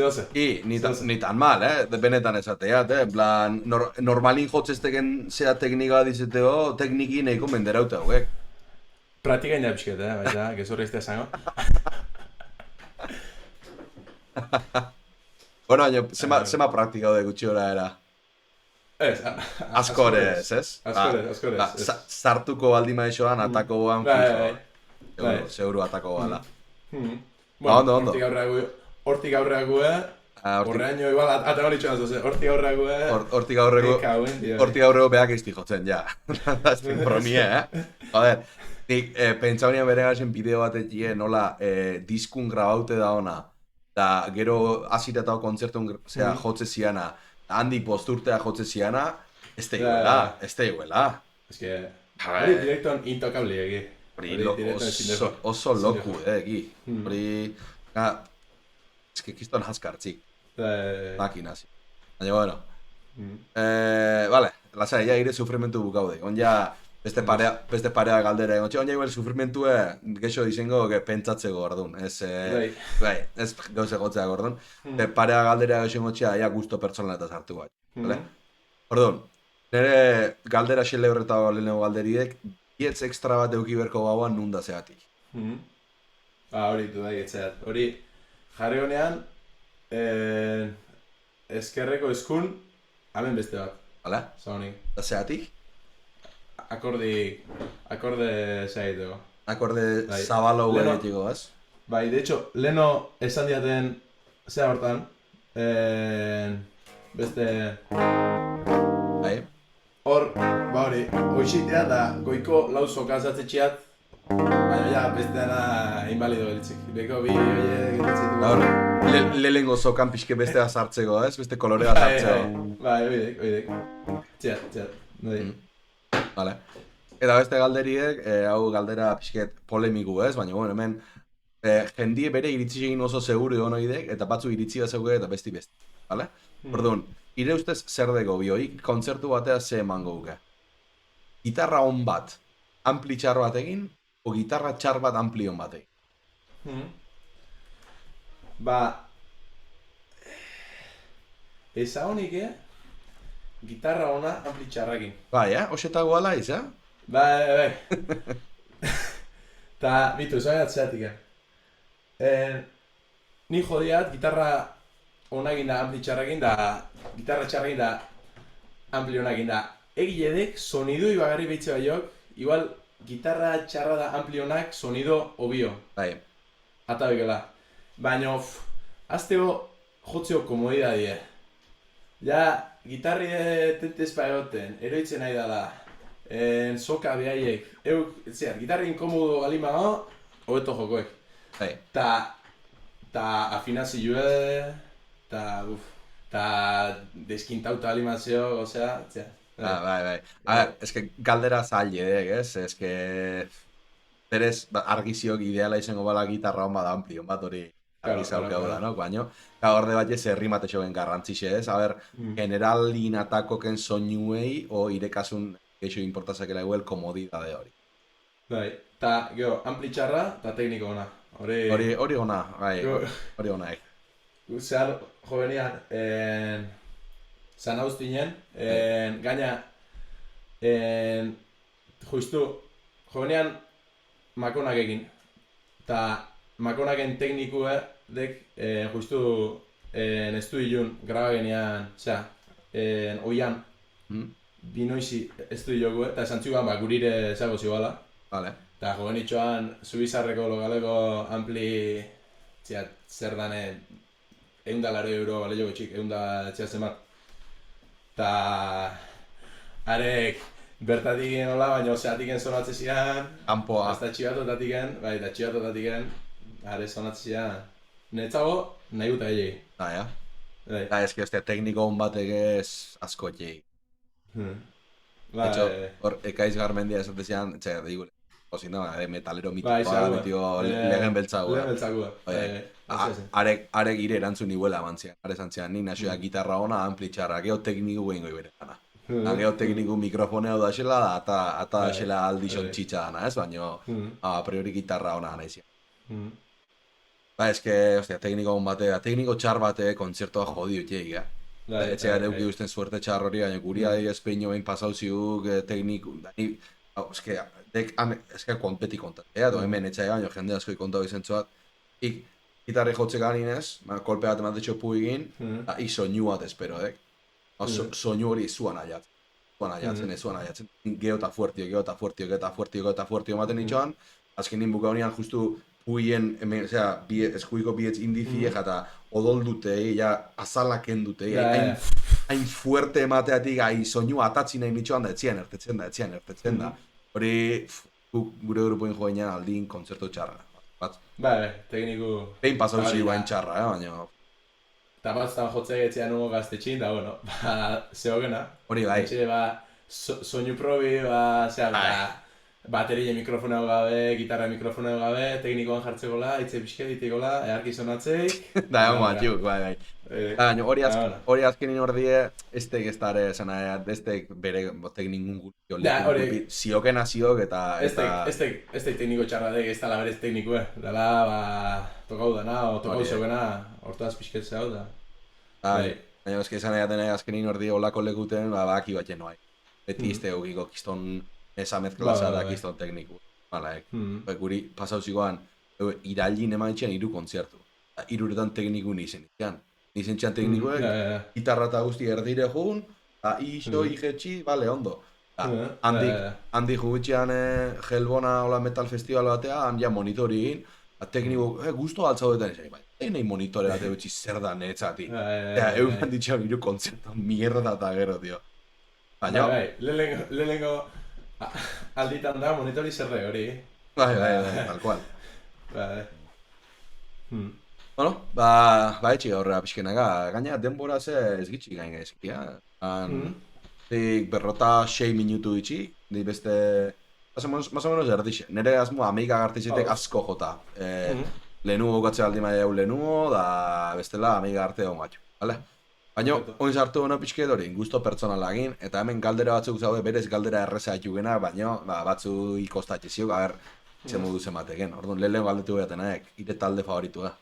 Ni tan mal, benetan esateat, en plan, normalin jotzesteken zea teknika dizeteo, tekniki nahiko menderauta hauek. Praktika ina pixket, baina, gezurra iztea zango. Bueno, zema praktika haude gutxi hora era? Ez, askorez, ez? Askorez. Sartuko baldi maixoan, atako guan fijo. Seguru atako gala. Ondo. Hortik aurreak gue, Horreaino igual ata hori txan zuzen, hortik aurreko, Hortik aurreko behak izti jotzen, ja. Azten promia, Joder, nik pentsau nian bere gazen bideo bat egie nola diskun grabaute da ona, da gero asiretao kontzertun jotze ziana, handik posturtea jotze ziana, ez da iguela. Ez que, hori direkton intokabli egi. Hori oso loku, egi. Hori, ez que kiston haskartzik. Makinaz. Baina, bueno. Vale, lasai, ja ire sufrimentu bukaude. On ja, beste parea galdera egon. On ja igual sufrimentue gexo dizengo pentsatzeko ordun. Ez gauze gotzea ordun. Parea galdera gexo gotxea, ja gusto personaletaz hartu bai. Ordun, nire galdera xele horretago lehenengo galderiek, bietz ekstra bat euki berko gauan nunda zeatik. Hori du da getzeat. Hori, jarri honean, ezkerreko eskun, hemen beste bat. Hala? Zaunik. Da zeatik? Akorde zaiteko. Akorde zabalo egiteko, ez? Bai, de hecho, leno esan diaten zea hortan, beste... Bai? Hor, ba hori, hoxitea da goiko lau sokazatzetxeat, baina ja, besteana invalido gelitzik. Beko bi horiek gelitzik. Lehengo zokan pixke bestea sartzeko, ez? Beste kolorea sartzeko. Bai, oidek. Txat. Vale. Eta beste galderiek, hau galdera pixket polemiku, ez? Baina, bueno, hemen jendie bere iritzi egin oso seguru egon oidek, eta batzu iritzi da zeuge eta besti. Vale? Orduan, ire ustez zer dego bioi, kontzertu batea ze emango guke? Gitarra on bat, ampli txar bat egin, o gitarra txar bat ampli on bat egin? Ba... Eza honik, gitarra ona ampli txarrakin. Bai, Oxetago ala iz, Bai. Ta, bitu, esan atzeatik, ni jodiat gitarra onakin da ampli txarrakin da, gitarra txarrakin da ampli onakin da. Egiledek, sonido ibagarri behitze baiok, igual gitarra txarra da ampli onak, sonido obio. Bai. Ata bekela. Baina, azteo jotzeo komodidadie. Ja, gitarri tentezpa egoten, eroitzen nahi dala, soka behaiek, gitarri inkomodo alimago, hobeto jokoek. Bai. Ta afinazioe, ta deskintauta alimazio, osea, Bai. A ver, eske galdera zaile, ez? Eske... Berez, argiziok ideala izango bala gitarra hon bada amplion bat hori argizauk da, no? Baina, orde bat ez herrimat esogen garrantzixe, ez? A ber, generalin atakoken soinuei o irekasun geixo importazakela eguel komodidade hori. Bai, ta, geho, ampli txarra eta tekniko ona. Hori ona, bai, hori ona, Zehar, jovenian, zan hauztinen, gaina, justu, jovenian makonak egin, eta makonaken teknikue dek justu estudion graba genian, oian, binoizi estudioko, eta esan txugan gurire zago zibala. Vale. Eta jovenitxoan, Zubizarreko logaleko ampli, zer dane, €100 bale joko txik, 100 txea zemat. Eta arek bertatik nola, baina zeatik zonatze zian. Ampoa. Eta txibatotatik bai, eta txibatotatik are zonatze zian. Netzago, nahi guta egei. Ja. Eta ez que tekniko hon bat egez asko egei. Hor, ekaiz garmendia esate zian, digule. Osina, metalero mitikoa, lehen beltzagoa. Lehen beltzagoa. Arek gire erantzun iguela amantzian. Are zantzian, ni nasioa gitarra ona, ampli txarra, geho tekniku behin goi bere gana. Geho tekniku mikrofoneo da xela da, eta xela aldixon txitsa dana, ez? Baina, a priori gitarra ona gana izan. Ba, ez que, tekniko hon batea, tekniko txar batea kontzertoa jodi utieik, Etxea deuki usten suerte txar hori, baina guria espeino behin pasau ziuk tekniku, ez que konpeti kontat. Hemen etxea baina jende asko ikontau izentzuat. Gitarri jotze ganinez, kolpe bat ematetxo pu egin, eta soinu bat espero, soinu hori zuan aiatzen, geota fuertio ematen itxoan, azken ninbuka honian justu puien, osea, eskuiko bietz indiziek eta odol dute, ja, azalaken dute, hain fuerte emateatik, soinu atatzi nahi mitxoan da, etzian ertetzen da. Hori, gure grupoin joan aldin kontzertu txarra. Tekniku... Behin pasautzi guain txarra, baina... Eta bat jotzea etxean nugo gaztetxin, da, bueno, zehogena. Hori bai. Etxe, soinu probi, bateria mikrofoneo gabe, gitarra mikrofoneo gabe, teknikoan jartzekola, itze pixka ditikola, earki sonatzeik. Da, egon batxuk, bai. Baina hori azkenin ordie, estek ez dara esana, estek bere teknikun guztio leku, ziokena ziok eta... Estek tekniko txarradek, ez dala berez teknikue. Dala, tokau dana, o tokau zeugena, hortaz pixketzea hau da. Baina eski esan egaten azkenin ordie olako lekuten, baki bat jenoai. Beti izte eukiko kiston esa mezclasa da kiston tekniku. Guri pasauzikoan, irailin eman itxean 3 kontzertu. 3 tekniku nizen itxean. Nizen txan teknikuek, gitarra eta guzti erdire jugun, iso, ijetxi, bale, ondo. Handi jugutxean Gelbona Ola Metal Festival batea, han ja monitori egin, tekniku, guztu altzaudetan izan, bai, nahi monitore bat egutxi zer da netzati. Egun handitxean 3 kontzertu, mierda eta gero, tio. Baina... Lehenengo alditan da monitori zerre hori. Bai, tal cual. Bueno, etxi gaurra pixkenaga, gaina denbora ez gitxik gain gaizkia. Berrota 6 minutu itxi, di beste... Más o menos erdixe, nire asmo amika gartizetek asko jota. Lehenugo gatze aldi maia jau lehenugo, da bestela amika garte hon gatxu, bale? Baina, oin sartu hona pixket hori, gusto pertsonalagin, eta hemen galdera batzuk zaude, berez galdera erreza jugena, baina batzu ikostatxe ziok, zen modu zemateken. Orduan, lehen galdetu behatenaek, ire talde favoritua.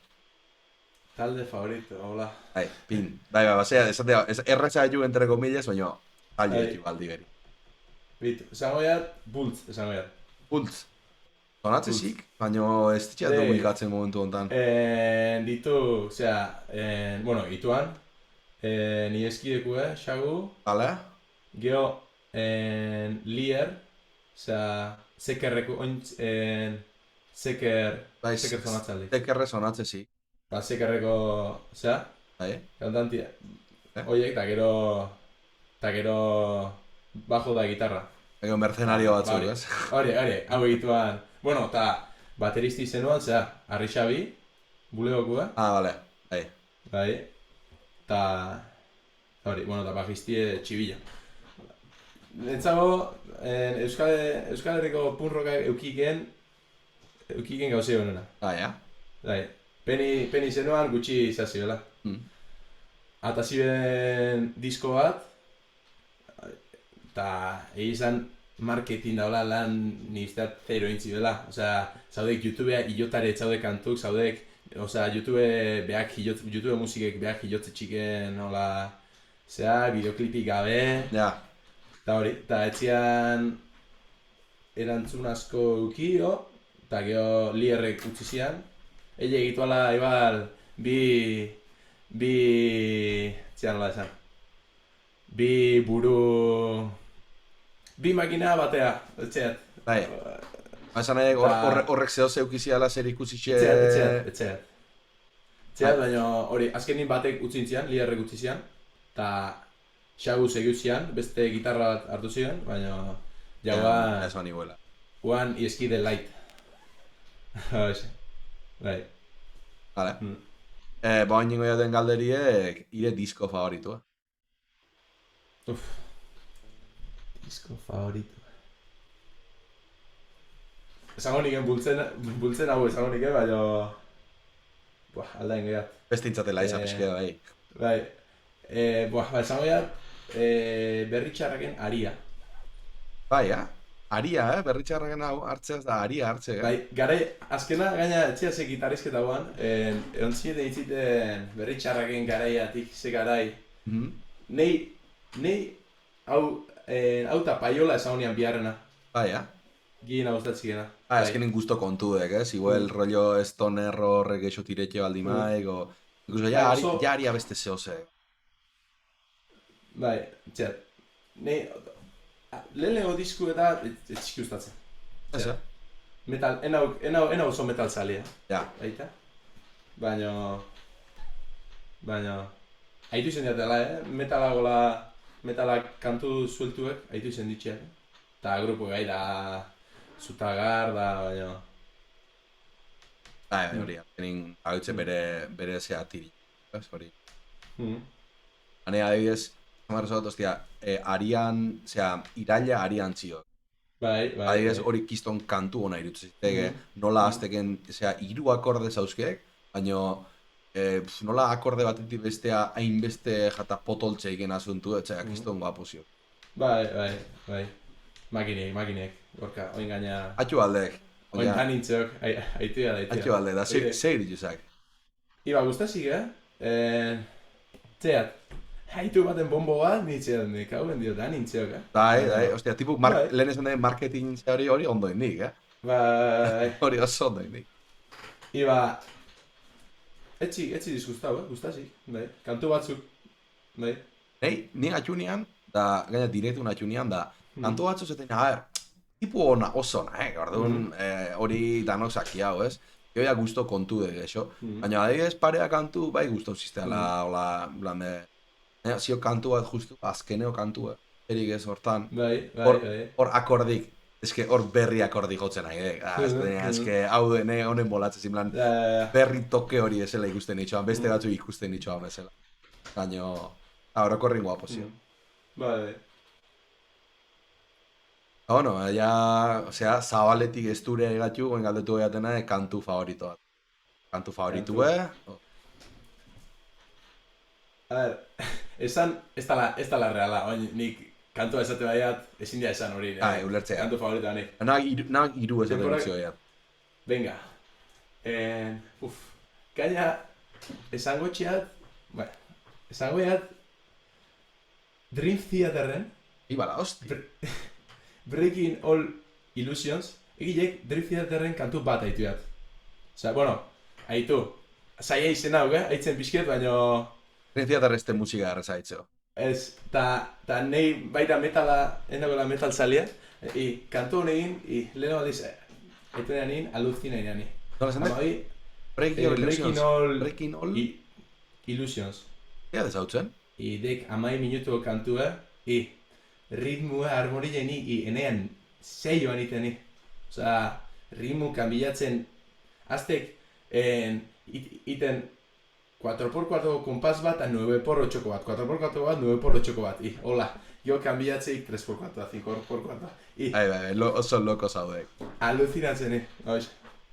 Talde favorito, hola. Pin. Esatea, erreza ju entre comillas, baina talde etu galdi beri. Bitu, esango jat, Bultz, esango jat. Bultz. Sonatze zik, baina ez ditxea dugu ikatzen momentu honetan. Ditu, bueno, ituan, ni eskideku, xagu. Bale? Geo, Lier, zekerreku, zeker sonatze aldi. Zekerre sonatze zik. Zekerreko, kantantia. Oiek, eta gero bajo da gitarra. Ego mercenario batzuk, ez? Hori, hau egituan. Bueno, eta bateristi zenuan, Arri Xabi, bulegoku, bale, bai. Eta, hori, bueno, eta bajistie Txibilla. Entzago, Euskal Herriko punroka eukiken gauzio honena. Bai. Peni zenuan gutxi izazioela. Ata ziren disko bat, eta egizan marketing daula lan nizteat 0 intzi dela. Zaudek YouTubea hilotare etxaude kantuk, zaudek, YouTube musikek behak hilotze txiken, bideoklipik gabe. Eta hori, eta etxian erantzun asko eukio, eta geho Lierrek utzi zian. Ella egituala, igual, bi buru... Bi makina batea, etxeat. Bai. Esan nahi, horrek zeo zeukiziala zer ikusixe... Etxeat. Baina hori, azkenin batek utzintzian, Lierrek utzizian, eta Xagu segiuzian, beste gitarra bat hartu ziren, baina... Jagoan... Ez bani buela. Juan ieski de light. Bai. Vale. Bain ningo jaten galderiek, ire disko favoritua. Disko favoritua. Esango niken bultzen hau esango niken, baina... Aldain gehiat. Bestintzatela izan pixkea, bai. Bai. Esango gehiat, berritxarraken Aria. Bai, Aria, berritxarraken hau hartzeaz da, Aria hartzea. Bai, garai, azkena gaina etxea ze gitarrizketa guan, erontzien eitziten berritxarraken garaiatik, ze garai. Nei, hau eta paiola esan honian biharrena. Bai, Gien hau gustatzikena. Azkenen gusto kontuek, igual rollo stoner horrek eixo tiretxe baldimaik, incluso ja Aria beste zehose. Bai, txat, nei... Lehenengo disku eta ez txiki ustatzen. metal, en oso metal zalia. Ja. Baita? Baina, haitu izen diatela, metalak kantu sueltuek, haitu izen ditxeak. Eta grupo gai da, Zutagar da, baina... Hori, tenin agutze bere zea tiri. Hori. Hane adibidez, zamarrezot, ostia, arian, iraila arian txio. Bai. Adibidez, hori kiston kantu hona irutu ziteke, nola azteken, hiru akorde zauzkeek, baina nola akorde batetik bestea hainbeste jata potoltxe egin asuntu, etxea kiston guapuzio. Bai. Makinek, gorka, oin gaina... Atxu aldeek. Oin anintzeok, haitu da. Atxu aldeek, da zeir dituzak. Iba, guztazik, Txeat, haitu baten bombo bat, nitzean, kauen dio, da nintzeok, Bai, ostia, tipu, lehen esan den marketing hori ondo indik, Bai. Hori oso ondo indik. Iba, etzi disgustau, guztazik, bai, kantu batzuk, bai. Ni atxunian, da, gaina direktu atxunian, da, kantu batzu zaten, tipu ona, oso ona, orduan, hori danok zakiau, ez? Joia gusto kontu de gexo, baina adibidez parea kantu bai gustau zizteala, hola, blande, zio kantu bat justu, azkeneo kantu bat, erik ez hortan, hor akordik, eske hor berri akordik jotzen nahi, eske hau dene honen bolatzen zin, berri toke hori esela ikusten nitxoan, beste batzu ikusten nitxoan bezala, baina, orokorrin guapozio. Bai. Bueno, zabaletik esture egatxu, goen galdetu egatena, kantu favoritoa. Kantu favoritu, A ver, esan, ez da la reala, nik kantua esate baiat, ezin dia esan hori. Ulertzea. Kantu favoritoa nik. Naak iru esate dutxio baiat. Venga. Gaina, esango eat, Dream Theaterren. Ibala, hosti. Breaking All Illusions, egilek Dream Theaterren kantu bat haitu jat. Osa, bueno, haitu. Zaila izen hau, haitzen pixket, baina... Dream Theater este musika erreza haitzeo. Ez, ta nahi baita metala, endagoela metal zalia, kantu honegin, leheno aldiz, haitu egin, aluzkin egin egin. Nola zen da? Breaking All Illusions. Ea dezautzen? Dek 10 minutuko kantua, ritmua, harmonia enean seioan iteni. Osa, ritmu kanbilatzen, aztek, iten 4x4 kompas bat, 9x8 bat, 4x4 bat, 9x8 bat, hola, jo kanbilatzeik 3x4, 5x4. Bai, oso loko zaudek. Aluzinatzen,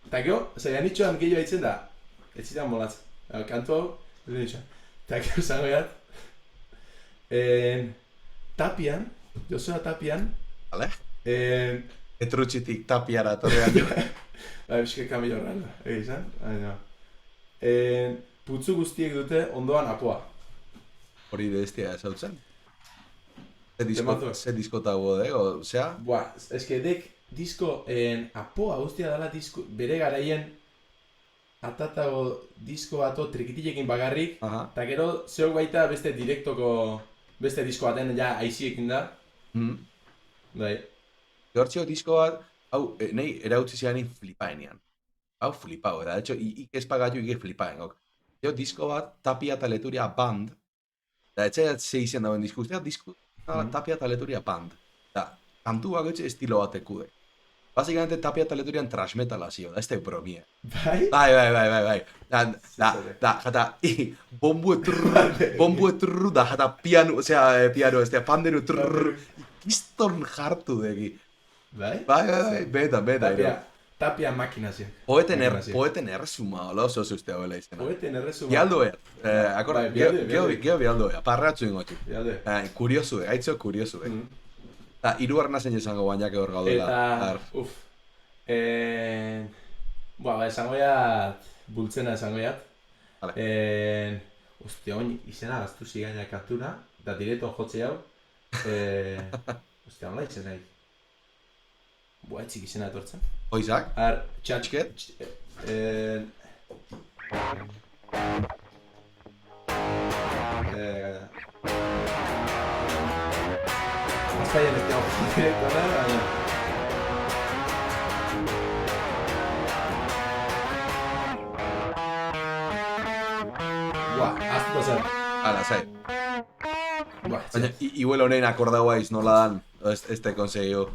Eta gero, zailan itxoan gehiago haitzen da, ez zidan molatzen. Kantu hau, ez ditxoan. Eta gero zango egat, Tapian, Josua Tapian. Bale? Etrutxitik Tapiara torrean jo. Eske kamilo horren, egizan? Putzu guztiek dute ondoan apoa. Hori bestia ezautzen? Ze diskotago osea? Buah, eske dek disko apoa guztia dela disko, bere garaien atatago disko bato trikitilekin bagarrik, eta gero zeok baita beste direktoko beste disko baten ja aiziekin da. Bai. Hortxeo disko bat, hau, nahi erautzi zianin flipaenean. Hau flipau, eta de hecho, ikespagatu ike flipaen, ok. Zeo disko bat, Tapia eta Leturia Band, eta etxea ze izen dauen disko, ustea disko, Tapia eta Leturia Band. Eta, kantu bagoitze estilo batekude. Básicamente Tapia eta Leturian trash metala zio, da ez da bromie. Bai? Bai. Jata, bombu etrrrru da, jata piano, panderu trrrrru, kiston jartu degi. Bai? Bai, beta. Tapia makina ziak. Poeten erresuma, hola oso zuzte hau bela izena. Poeten erresuma. Bialdo geho bialdo ea, parratzu ingotxu. Bialdo ea. Kuriosu ea, haitzo kuriosu ea. Eta, irugarna zein esango baina hor gaudela. Eta, esango jat, bultzena esango jat. Ostia, oin izena gaztu zigaina kantura, eta direton jotze hau. Ostia, hola izen nahi. Etxik izena etortzen. Oizak? Txatxket. Azpaian ez dago direktora, baina... Ala, zai. Baina, igual honein akordagoa nola dan, ez te konsegio.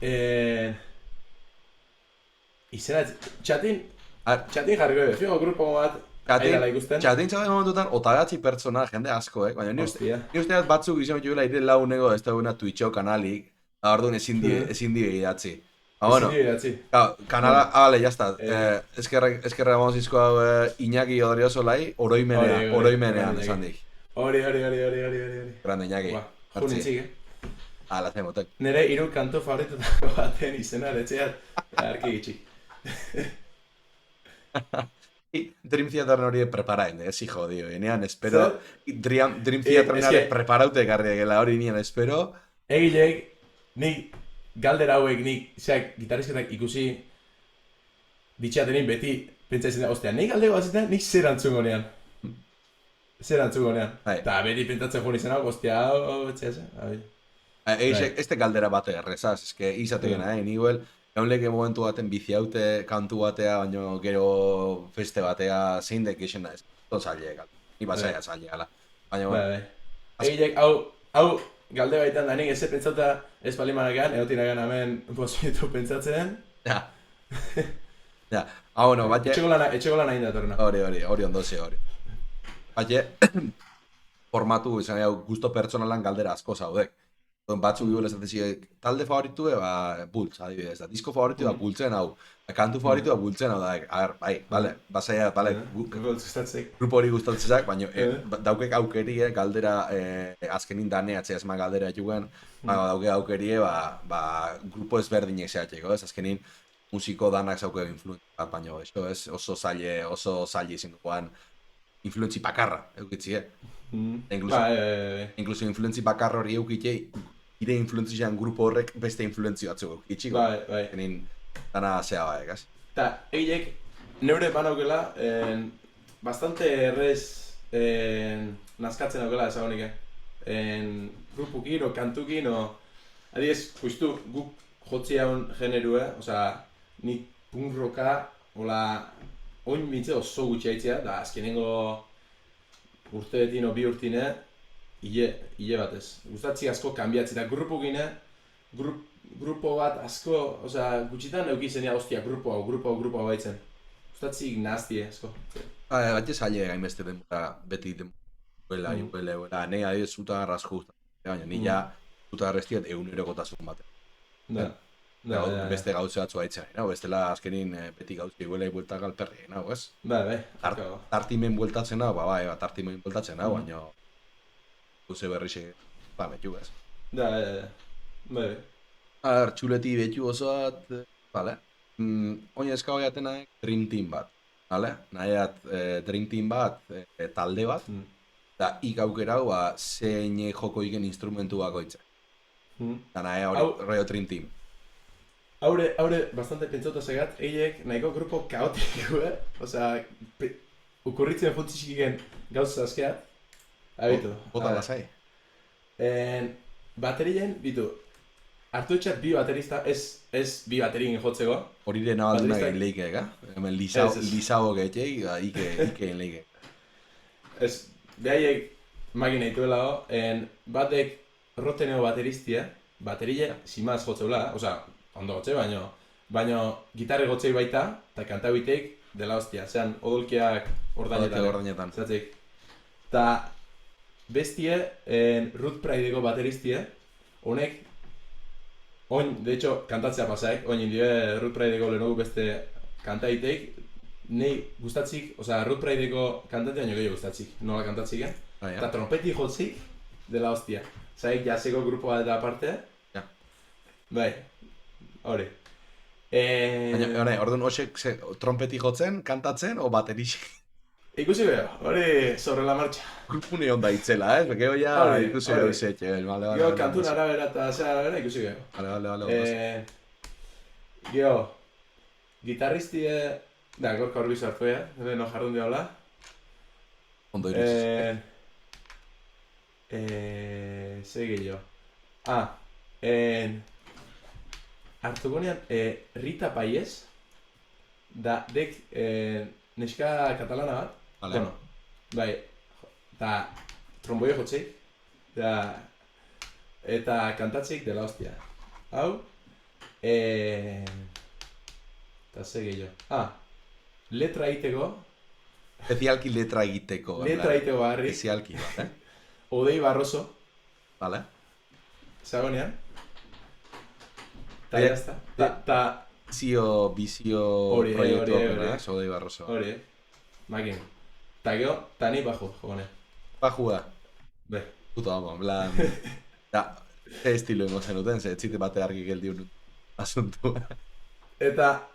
Izena, txatin jarri gobe, figo grupo bat aigala ikusten. Txatin txaten momentutan, otagatzi pertsona, jende asko, baina ni usteat batzuk izan betxu gela ire launego ez da una Twitcho kanalik, orduan ezin di idatzi. Ezin di idatzi. Kanala, bale, jazta, eskerra gamos izko hau Iñaki Odriosolai, oroimenean esan dik. Hori. Grande Iñaki. Jun itzik, Ala, zemotek. Nere hiru kantu favoritutako baten izena letxeat, arki gitxik. Dream Theater hori preparain, ez hijo, dio. Enean espero, Dream Theater hori preparaute garri egela hori nien espero. Egilek, nik galdera hauek nik, zeak, gitarrizketak ikusi ditxatenin beti pentsaizen da, ostia, nik galdego bazetan, nik zer antzungo nean. Eta beti pentsatzen joan izan hau, ostia, hau, etxeazen, Este galdera bate errezaz, eske izategena, niguel, egonleke momentu baten biziaute kantu batea, baina gero feste batea zein dek isen da ez. Ton zailek, ni basaia zailek, baina... Egilek, hau galde baitan da nik ez pentsauta ez palimanakan, egotinakan hemen posibitu pentsatzen. Ja. Bueno, batxe... Etxeko lan hain datorna. Hori ondoze hori. Batxe, formatu izan hau gusto pertsonalan galdera asko zaudek. Batzuk igual ez datezik, talde favoritu bultz, adibidez, disko favoritu bultzen hau, kantu favoritu bultzen hau da, bale, basaia, bale, grupo hori gustatzezak, baina daukek aukerie galdera azkenin dane atxeazma galdera juguen, dauke aukerie, grupo ezberdinek zehatxeko, ez azkenin musiko danak zauke influenzi bat, baina oso zaila izin duguan influenzi bakarra, eukitzi, Inkluso influenzi bakarra hori eukitxe, ire influentzian grupo horrek beste influentzi batzuk eukitxiko. Genin, dana zea baek, Ta, egilek, neure banaukela, bastante errez nazkatzen aukela ezagonik, grupukin o kantukin o... Adiez, justu, guk jotzi haun generue, nik punk rocka, oin mintze oso gutxi haitzea, da azkenengo urteetin o bi urtine, hile batez. Gustatzi asko kanbiatzi eta grupugine, grupo bat asko, gutxitan eukizenia hostia, grupo hau baitzen. Gustatzi nazti asko. Batxe zaile gainbeste denbora, beti denbora, nahi adibidez zuta asko guztatzen, baina nila zuta arrestiet egunerokotasun batean. Beste gauze batzu haitzen, bestela azkenin beti gauze iguela bueltak alperri, ez? Tartimen bueltatzen hau, tartimen bueltatzen hau, baina gauze berrizek, metu, ez? Txuleti betu osoat, oin eskau jatenak Dream Team bat, nahiat Dream Team bat, talde bat, da ik aukera hau, zein joko iken instrumentu bakoitzen. Da nahi hori rollo Dream Team. Haure bastante pentsauta zegat, eiek nahiko grupo kaotiko, ukurritzen fontzik igen gauza azkeat. Bota lasai. Baterien, hartu etxat bi baterista, ez bi baterien jotzeko. Hori dena alduna egin leike, hemen Lisao gehiek, ike egin leike. Ez, behaiek magina ituela ho, batek roteneo bateristia, baterile simaz jotzeula, ondo gotze, baina gitarre gotzei baita, eta kantabiteik dela hostia, zean odolkiak ordainetan. Zatik. Ta bestie, Ruth Prideko bateristie, honek, de hecho, kantatzea pasaik, oin indie Ruth Prideko lehenugu beste kantabiteik, nahi gustatzik, Ruth Prideko kantatzea nio gehiago gustatzik, nola kantatzik, eta trompeti jotzik dela hostia. Zaik jaseko grupoa eta aparte, bai. Hori. Orduan hoxek trompeti jotzen, kantatzen, o baterixik? Ikusi beho, hori sobre la marcha. Grupune honda itzela, Gero ja ikusi beho izetxe. Gero kantun arabera eta zera arabera ikusi beho. Bale. Gero, gitarristie... Da, gorka horbizu hartu no jardun diabla. Ondo iriz. Segi jo. Hartuko nean, Rita Paiez, da dek neska katalana bat, Bueno, bai, eta tromboia jotzeik, eta kantatzeik dela hostia. Hau, eta ze gehiago. Letra egiteko. Especialki letra egiteko. Letra egiteko harri. Especialki bat, Odei Barroso. Vale. Zagonean. Ta jazta. Ta... Bizio proiektu opera, Odei Barroso. Hori, makin. Ta gero, tani bajo, jogone. Bajua. Be. Puto amo, en plan... estilo ingo zenuten, ze etxite bate argi geldi unut asuntu. Eta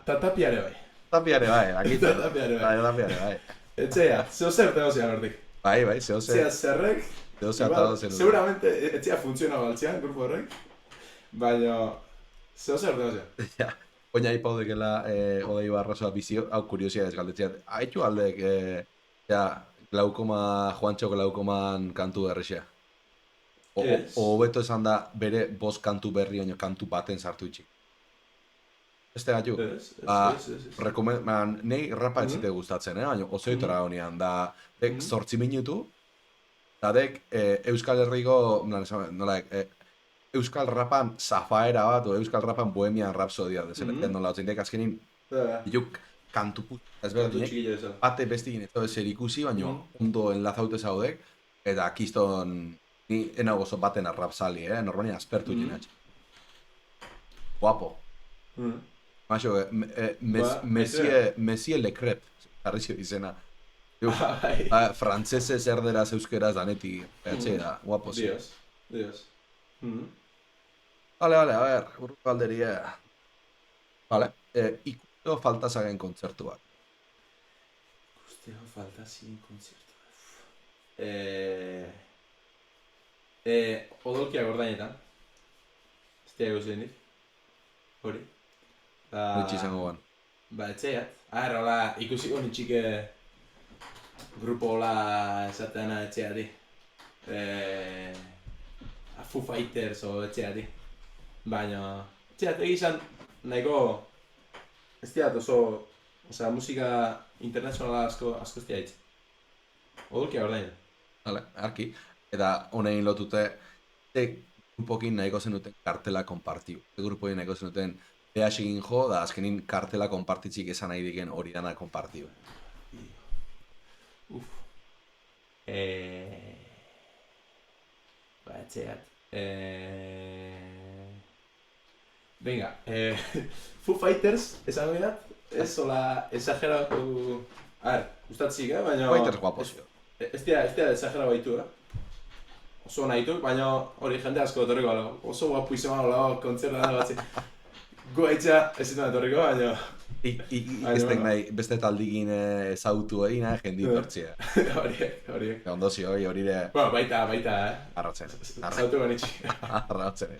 tapiare bai. Tapiare bai, akitza. Tapiare bai. Tapiare bai. Etxea, zeo zer tego zian hortik. Bai, zeo zer. Zea zerrek. Zeo zer atado zenuten. Seguramente etxea funtziona baltzean, grupo horrek. Baina, zeo zer tego zian. Ja, oina ipaudekela Odei Barrosoa bizio, hau kuriosia ez galdetzeat. Haitu aldek, Juantxo glaukoman kantu berrexea. Hobeto esan da bere bost kantu berri oino kantu baten sartu itxik. Beste gatu? Nei rapa etzite gustatzen, baina oso etora honean, da dek 8 minutu, da dek Euskal Herriko, Euskal rapan zafaera bat, o Euskal rapan Bohemian Rhapsodia, dezeleten nola, otzen dek azkenin, diuk kantu put, ez berdinek, bate bestigin ez zer ikusi, baina ondo enlazaute zaudek, eta kiston, ni enago oso baten arrapsali, normani aspertu jenatxe. Guapo. Maixo, Messie Lecrep, jarrizio izena. Frantzesez, erderaz, euskeraz, daneti, da, guapo zi. Dios. Vale, a ver, urruko alderia. Vale, ikusteko falta zagen kontzertu bat. Ikusteko falta zagen kontzertu bat. Odolkia gordainetan. Ez tia eguzenik. Hori. Nitsi izango ban. Etxeat. Hola, ikusiko nitxike grupo hola esateana etxeati. Foo Fighters o etxeati. Baina, etxeat egizan nahiko ez diat oso, musika internazionala asko ez diat. Odolkia gordainetan. Vale, arki. Eta honein lotute, grupokin nahiko zenuten kartela konpartiu. Grupokin nahiko zenuten PH egin jo, da azkenin kartela konpartitzik esan nahi diken hori dana konpartiu. Etxeat. Venga, Foo Fighters, esan gehiat? Ez sola exageratu... gustatzik, baina... Foo Fighters guapos. Ez dira exageratu baitu, oso nahitu, baina hori jende asko etorriko alago. Oso guapu izan alago, kontzertu da batzi. Goaitza ez zitu etorriko, baina... Eztek nahi, beste taldikin ezautu egin, jendi tortzia. Horiek. Ondozi hori de... Bueno, baita, Arratzen. Ezautu banitxi. Arratzen.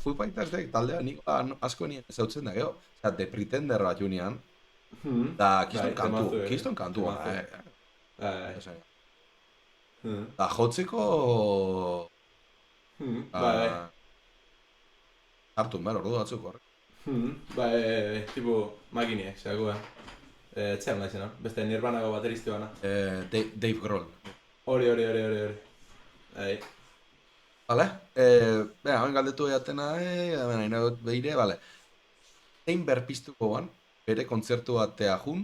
Foo Fighters taldea niko asko nien ezautzen da, geho. The Pretender bat junean. Da, kiston kantu. Da, jotzeko... Hartu, ordu batzuk horrek. Tipo, makiniek, zeakoa. Etxean naizena, beste Nirvanago bateristi bana. Dave Grohl. Hori. Vale, hain galdetu egatena, behire, vale. Zein berpiztuko ban, bere kontzertu batea jun,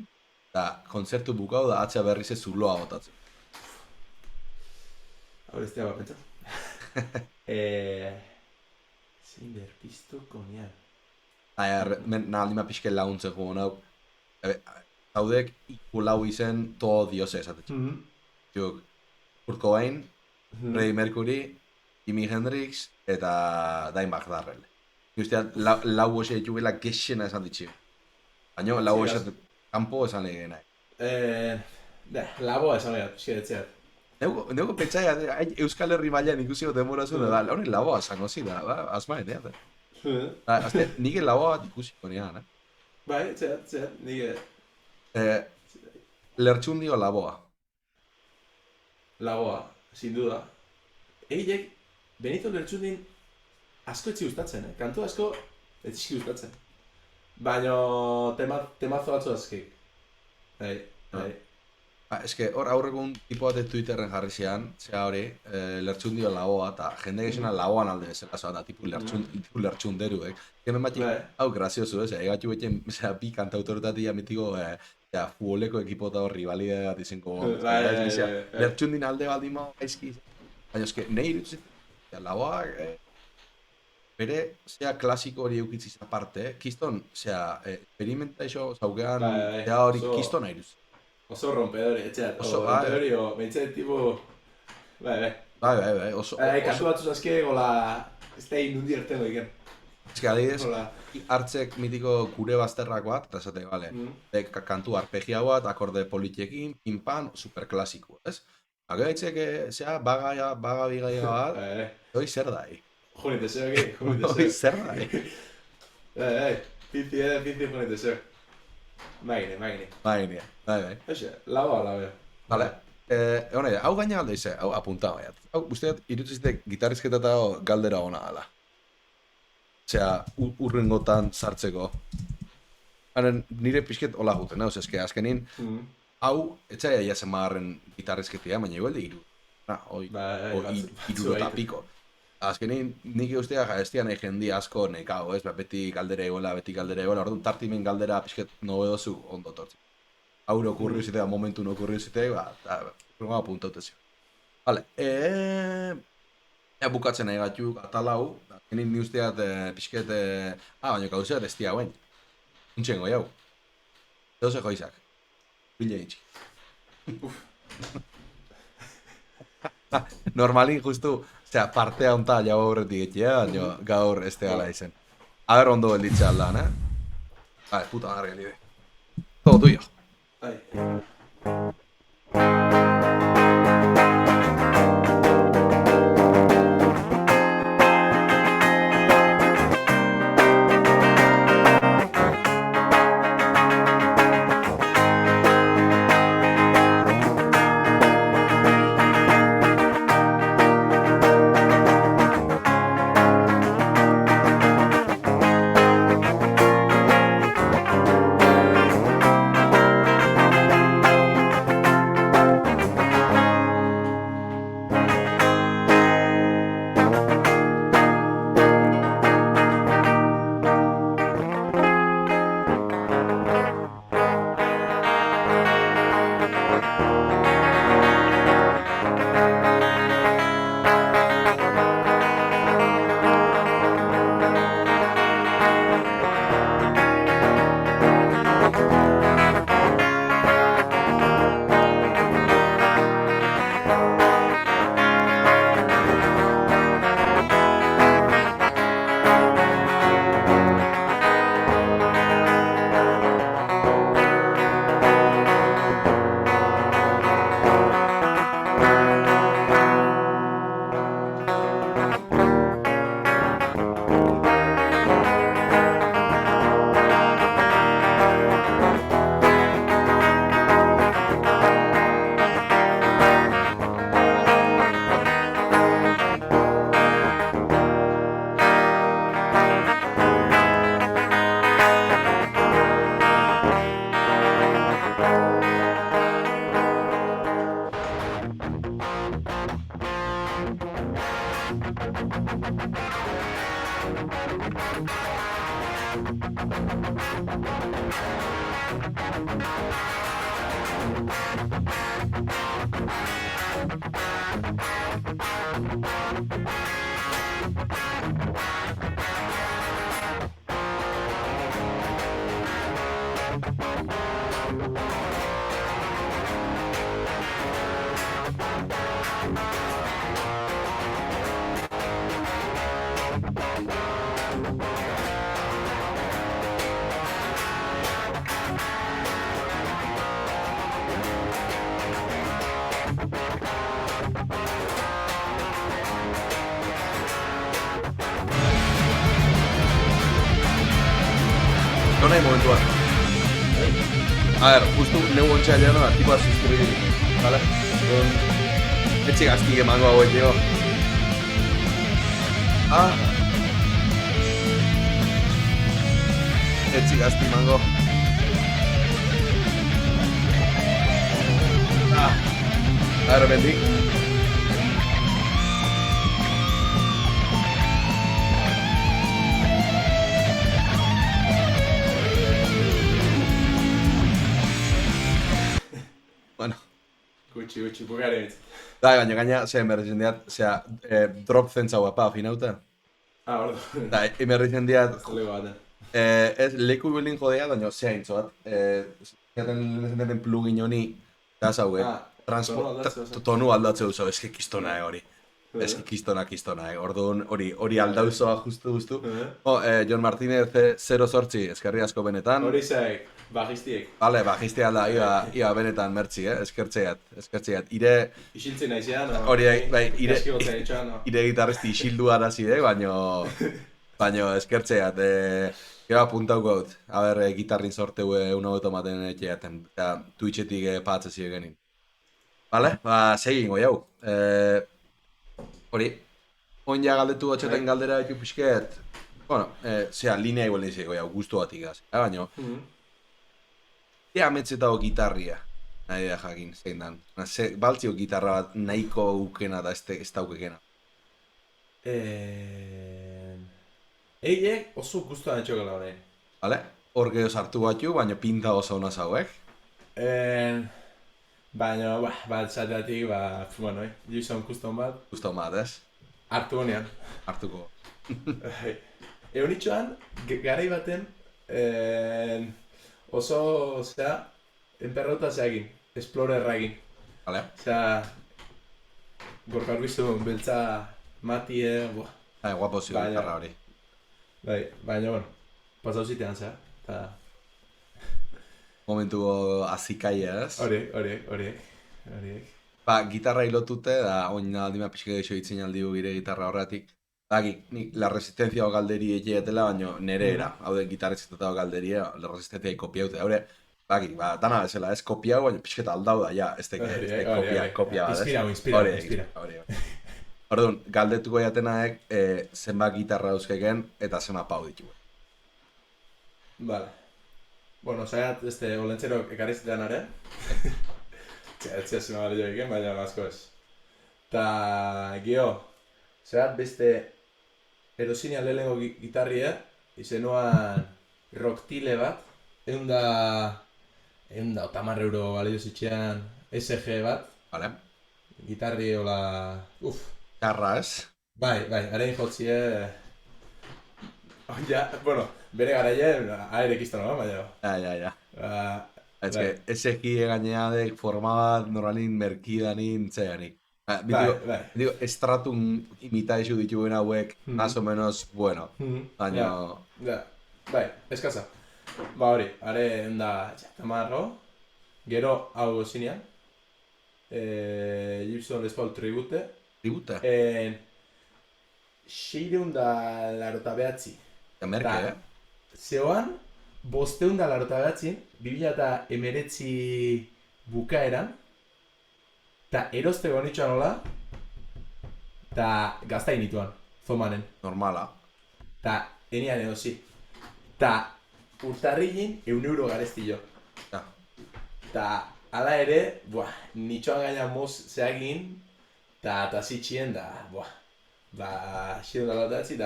da kontzertu bukau da atzea berriz ez zuloa botatzen. Hor ez dira bat pentsa. Zein berpiztuko nian. Nahaldima pixke laguntzen joan hau. Haudek ikulau izen todo diose esatetxe. Kurt Cobain, Freddie Mercury, Jimi Hendrix eta Dimebag Darrell. Justean, lau hoxe ditugela gexena esan ditxio. Baina, lau hoxe kanpo esan lehigeen nahi. Laboa esan lehiat, pixkeretzeat. Neuko pentsaia, Euskal Herri mailan ikusi demora zuen, da, hori laboa zango zida, asma eteat. Azte, nire laboa bat ikusiko nian, Bai, etxeat, nire... Lertxundio laboa. Laboa, sin duda. Egilek, Benito Lertxundin asko etxi gustatzen, kantu asko etxi gustatzen. Baina temazo batzu azkik. Eske hor aurregun tipo bat Twitterren jarri zean, zea hori, lertxundio lagoa, eta jende gizena lagoan alde bezala zoa, da tipu lertxunderuek. Hemen bati, hau grazioso, egatu beten, bi kantautoretatia mitiko, futboleko ekipota hor rivalidea bat izenko. Lertxundin alde baldin mao, gaizki. Baina eske, nahi irutzen, lagoa, bere, zea klasiko hori eukitziz aparte, kiston, zea, experimenta iso, zaukean, zea hori kiston nahi irutzen. Oso rompedori, etxeat, rompedori, behintzen tipo... Bai, oso... Kasu batzu zazke, gola... Ez da indundi erten doiken. Ez que adibidez, hartzek mitiko gure bazterrak bat, eta esate, bale, kantu arpegia bat, akorde politiekin, pinpan, superklasiko, ez? Hake gaitzek, zea, baga bigaia bat, hoi zer dai. Junite zeo, eki? Hoi zer dai. Piti junite zeo. Maine. Bai. Eixe, laua. Vale. Hau gaina alde ize, hau apunta baiat. Hau, usteat, irutzizte gitarrizketa eta galdera ona ala. Osea, urrengotan sartzeko. Nire pixket hola guten, hau, eske azkenin, hau, etxaia jasen magarren gitarrizketia, baina igual de iru. Iru eta piko. Azkenin, nik ustea jaestian nahi jendi asko nekao, ez? Beti galdera egoela, orduan tartimen galdera pixket nobedozu ondo tortzen. Auro okurriu zitea, momentu no okurriu zitea, eta puntaute zio. Vale, bukatzen nahi gatuk, atalau, azkenin ni usteat pixket, baina gauzeat ez tia hauen. Untxengo jau. Edo joizak. Bile itxi. Normalin justu, partea onta jau horretik etia, gaur ez tegala izen. A ver, ondo belditza aldan, Vale, puta madre, libe. Todo tuyo. No hay momento ahora. A ver, justo neu ontsa jano artikoa suscribir, ¿vale? Etxe gazki emango hauek dio. Etxe gazki emango. Arbendik. Bueno. Gutxi, bukari bitz. Da, gaina, emerritzen diat, drop zentzau apa, finauta. Ordu. Da, emerritzen diat, Lego baten. ez leku bilin jodea, baina zeintzo bat. Zaten plugin honi, da zauge, tonu aldatzeu zo, eski kistona hori. Eski kistona, orduan hori aldauzoa justu. Jon Martínez 08, eskerri asko benetan. Hori zaik, bajistiek. Vale, bajiste alda, ia benetan mertzi, eskertzeat. Isiltzen naizean, hori, bai, ire gitarristi isildu arazi, baina eskertzeat. Gero apuntauko dut, gitarrin sorteu una automaten etxeaten, eta Twitchetik patzezi egenin. Vale, segin goi hau. Hori, oin ja galdetu batxetan galdera ekin pixket, bueno, linea igual niziko jau, guztu batik gaz, baina, ametzetao gitarria, nahi da jakin, zein dan, baltzio gitarra bat nahiko ukena da ez daukekena. Eiek oso guztuan etxokela horrein. Vale, hor geho sartu batxu, baina pinta oso hona zauek. Baina, bat zateatik, bueno, Gibson custom bat. Custom bat, ez? Hartu honean. Hartuko. Egon itxoan, garai baten, oso, enperrauta zeagin, explorerra egin. Vale. Gorka horbizu, beltza, matie, guapo zio gitarra hori. Baina, bueno, pasau zitean eta... Momentu azikaia, ez? Horiek. Gitarra hilotute, da oin aldima pixka geixo itzin aldiu gire gitarra horretik. Nik la resistencia o galderi egietela, baina nere era. Haude gitarrizitata o galderia, la resistencia kopiaute. Haure, dana bezala, ez kopiau, baina pixketa aldau da, ja, ez kopia. Inspira. Orduan, galdetuko jatenaek, zenbat gitarra dauzkeken eta zenbat pau ditu. Vale. Bueno, zaiat, olentzero ekarrizitean are. Txea zena bale joiken, baina asko ez. Ta, geho, zaiat beste erosinean lehenengo gitarria, izenuan rocktile bat, eunda €100 bale jozitxean SG bat. Vale. Gitarri hola, Garra ez? Bai, arein jotzie... bueno, bere garaien, aerek iztano, baina... Ja. Ez que, SG gaineadek forma bat normalin merkidanin zeanik. Digo, estratum imitaizu dituen hauek, más o menos, bueno, baina... Bai, eskaza. Hori, are enda tamarro, gero hau zinean, Gibson Les Paul Tribute. Tribute? 689. Merke, Zeoan, 589, 2019 bukaeran, eta erosteko nitxoan hola, eta gaztain nituan, zomanen. Normala. Eta enian edozi. Eta urtarrilin €1 garezti jo. Eta ala ere, nitxoan gaina moz zeagin, eta zitxien da, xidun dalatatzi,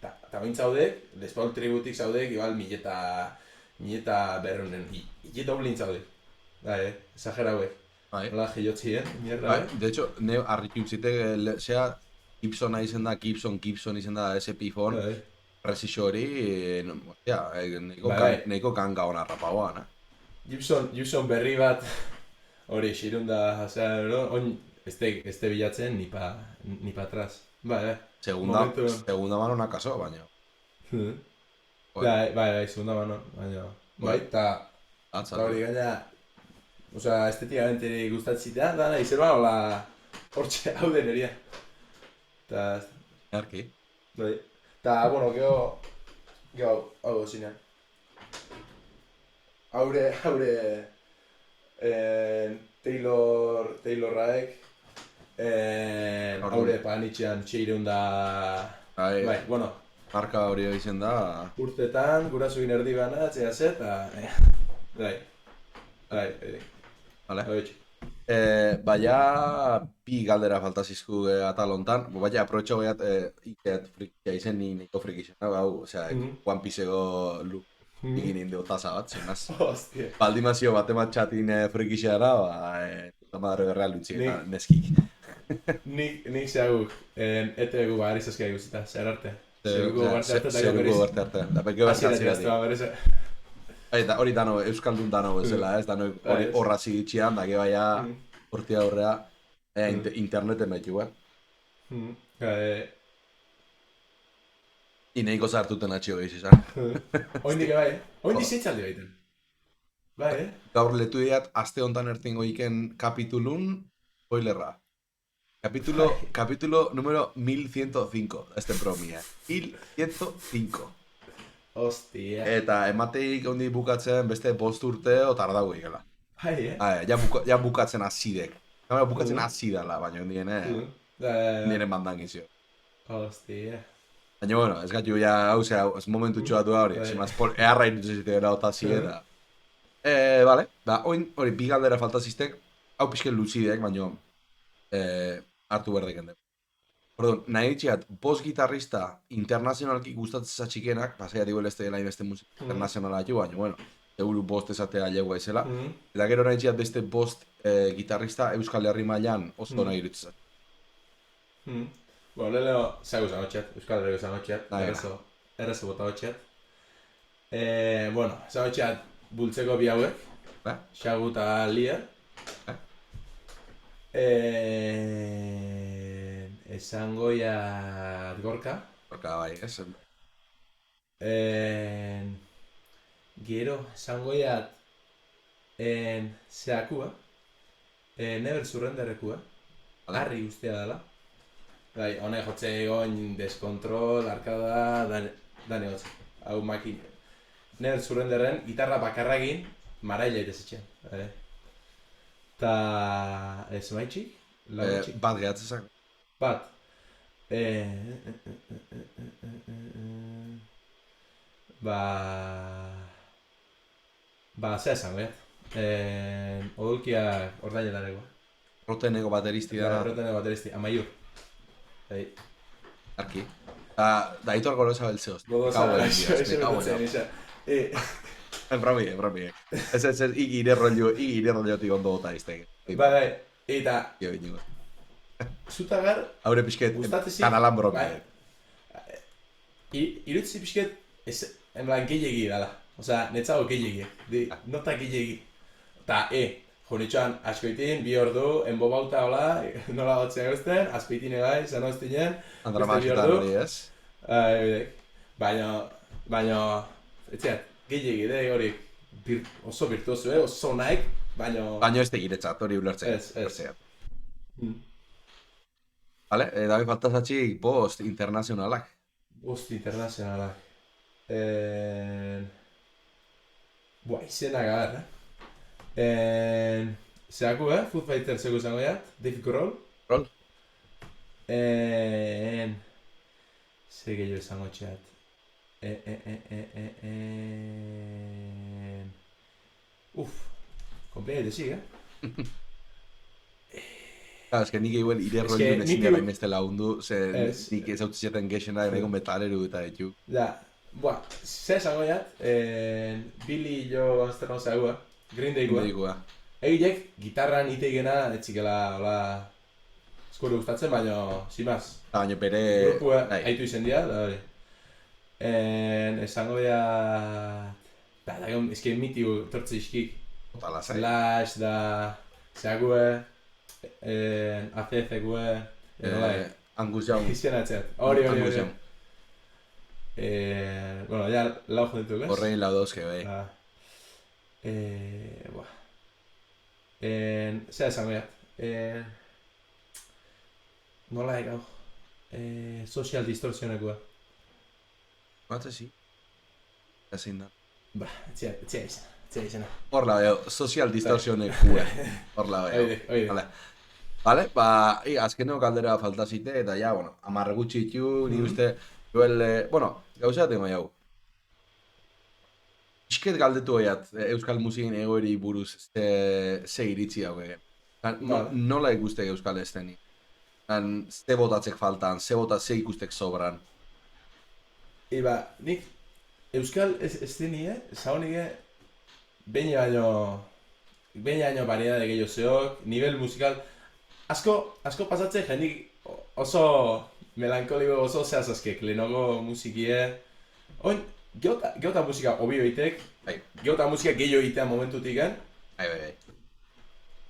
eta bain zaudek, Les Paul Tributik zaudek, igual 1.100 doblin zaudek. Exagera hauek. Nola gehiotxien, mierda. De hecho, neu harritu zitek, Gibson izen da, Gibson izen da SP-Phone, presizio hori, nahiko kanga hona rapagoan, Gibson berri bat, hori, xirun da, oin, ez bilatzen, ni pa atrás. Segunda mano una caso, baina. Bai, segunda mano, baina. Bai, eta hori gaina, estetikamente gustatzitean, dana, izerba, hola, hortxe hau deneria. Eta... Erki. Bai. Eta, bueno, geho, hau zinean. Haure, Taylor Raek, haure panitxean txeireun da... Bai, bueno. Marka hori izen da... Urtetan, gurasoin erdi bana, txea zet, eta... Bai. Vale. Baina bi galdera falta zizku atal hontan. Baina aprobetxo gaiat ikeat frikia izen ni neko frikixen. Hau, osea, One Pieceko look egin inde otaza bat, zenaz. Hostia. Baldimazio bat ematxatin frikixeara, puta madre berreal dutxik, neskik. Nik zeaguk, ETV bahar izazkia guztita, zer arte. Zeruko barte arte, Zeruko barte arte. Da, pekio bertzatzea bertzatzea. Eta hori dano, Euskaldun dano bezala, ez? Dano hori horra zigitxian, da, gebaia hortia horrea interneten behitu, Ineiko zartuten atxio gehiz izan. Oindik bai, oindik zitzaldi baiten. Bai, Gaur letu diat, aste hontan ertingo iken kapitulun, spoilerra. Capítulo número 1105, este promia. 1105. Hostia. Eta emateik ondi bukatzen beste 5 urte otardau egela. Bai, Ja bukatzen azidek. Ja bukatzen azidala, baina ondiene bandan gizio. Hostia. Baina, bueno, ez gatu ja, hau zea, ez momentu txoatu hori, eharra initzen era otazi eta. Vale, da, hori bi galdera falta ziztek, hau pixken luzidek, baina hartu berdeken dugu. Perdón, nahi ditxiat, bost gitarrista internazionalki gustatzen zatxikenak, pasaiat igual ez dela inbeste musika internazionala jo, baina, bueno, seguru bost esatea legoa izela. Eta gero nahi ditxiat beste bost gitarrista Euskal Herri mailan oso nahi irutzen. Bueno, leheno, zaigu zanotxeat, Euskal Herriko zanotxeat, errezo bota hotxeat. Bueno, zanotxeat bultzeko bi hauek, Xagu eta Lier. Esango jat Gorka. Gorka, bai, ez? Gero, esango jat Zeakua. Never Surrenderekua. Harri guztia dela. Bai, honek jotze egon Deskontrol, Arkada, dane hotze. Hau makin. Never Surrenderen gitarra bakarra egin, maraila ite zetxean. Ta... ez maitxik? Bat gehatzezak. Bat. Zea esango, odolkiak ordainetareko. Roteneko bateristi dara. Roteneko bateristi, Amaiur. Arki. Da hitor goroza beltzeoz. Brami. Ez, igire rollotik ondo gota izteke. Bai, eta... Zutagar... Haure pixket, kanalan bromi. Irutzi pixket, en plan, gehiagi dala. Osea, netzago gehiagi. Nota gehiagi. Ta, jonitxoan, askoitin, 2 ordu, enbobauta hola, nola gotzen guztien, azpeitin egai, zano ez dinen. Andra maxitan hori ez? Baina, etxeat, gehiagi, hori oso virtuoso, oso naik, baina... Baina ez tegiretzat, hori ulertzen. Ez. Vale, dabe faltazatxik post internazionalak. Post internazionalak. Izena gara, Zeaku, Food Fighter zego zango jat, Dave Grohl. Grohl? Ze gehiago zango txat. Komplegat ezig, Ez que nik eguen ire rollo nezin dela imeste lagundu, nik ez hautzizetan gexena egon metaleru eta ditu. Da, ze zango jat, Billy Joe Armstrong zeagua, Green Day-gua. Egilek, gitarran itegena etzikela, hola, eskore gustatzen, baina, simaz. Baina bere... Grupua haitu izen dira, da hori. Esango jat... Da, ezken mitigu tortze iskik. Slash, da... Zeague, ACC-gue... Angus Young. Izena etxeat. Hori. Bueno, ya lau jodetuk, ez? Horrein lau dauzke, bai. Zea esango jat. Nola egau? Social distortionekua. Batze si. Ezin da. Etxea izena. Horla beho, social distortionekua. Horla beho. Oide. Vale, azkeneko kaldera faltazite, eta ja, bueno, amarre gutxi ditu, ni uste, bueno, gauza tengo jau. Isket galdetu goiat, Euskal musikin egoeri buruz ze iritzi dago egin. Nola ikustek euskal estenik? Ze botatzek faltan, ze ikustek sobran? Nik euskal estenie, zahonik behin baino variedade gehiago zeok, nivel musikal, asko pasatze jendik oso melankoliko oso zehazazkek, lehenago musikie. Oin, geota musika hobi oitek, geota musika gehiago egitea momentutik gen. Bai.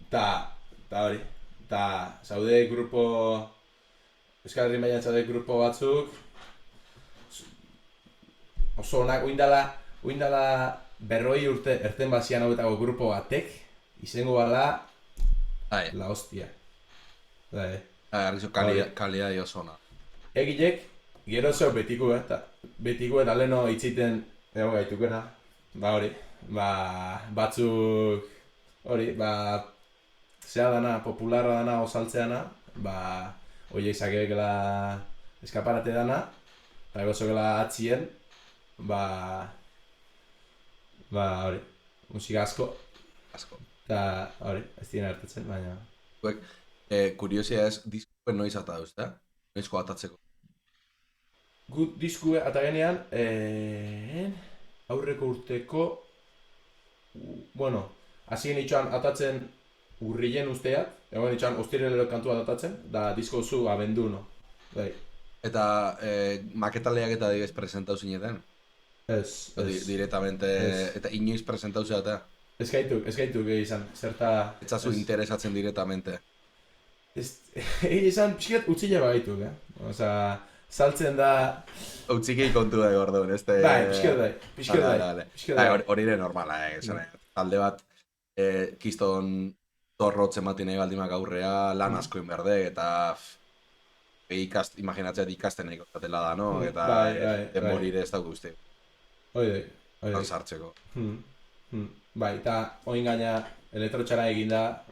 Ta hori, zaude grupo, Euskal Herri mailan zaude grupo batzuk, oso onak, oindala 40 urte erten bazian hauetako grupo batek, izango bala, la hostia. Argizu, kalidade oso ona. Egilek, gero zeu betiko eta leheno itziten egon gaitukena. Hori, batzuk, hori, zea dana, popularra dana, osaltzeana, oie izakekela eskaparate dana, eta egozokela atzien, hori, musika asko. Eta hori, ez dien hartatzen, baina... Kuriosia ez, diskuen noiz ata duzte? Noizko atatzeko? Gu diskue atagenean, aurreko urteko, hasien itxoan atatzen urrilen usteak, egon itxoan ostirelero kantua atatzen, da disko zu abenduno. Eta maketaleak eta digez presentau zineten? Ez. Directamente, eta inoiz presentau zeatea? Ez gaituk izan, zerta... Ez zazu interesatzen directamente? Izan, pixkat utzile bagaituk, Osa, saltzen da... Utzikei kontu da gordon, ez de... Pixkat da. Hori ere normala, talde bat, kiston torrotz ematen nahi baldimak aurrea, lan asko inberde, eta... Imaginatzeat ikasten nahiko zatela da, no? Eta denborire ez dauk guzti. Oide. Lan sartzeko. Eta oin gaina elektrotxara eginda,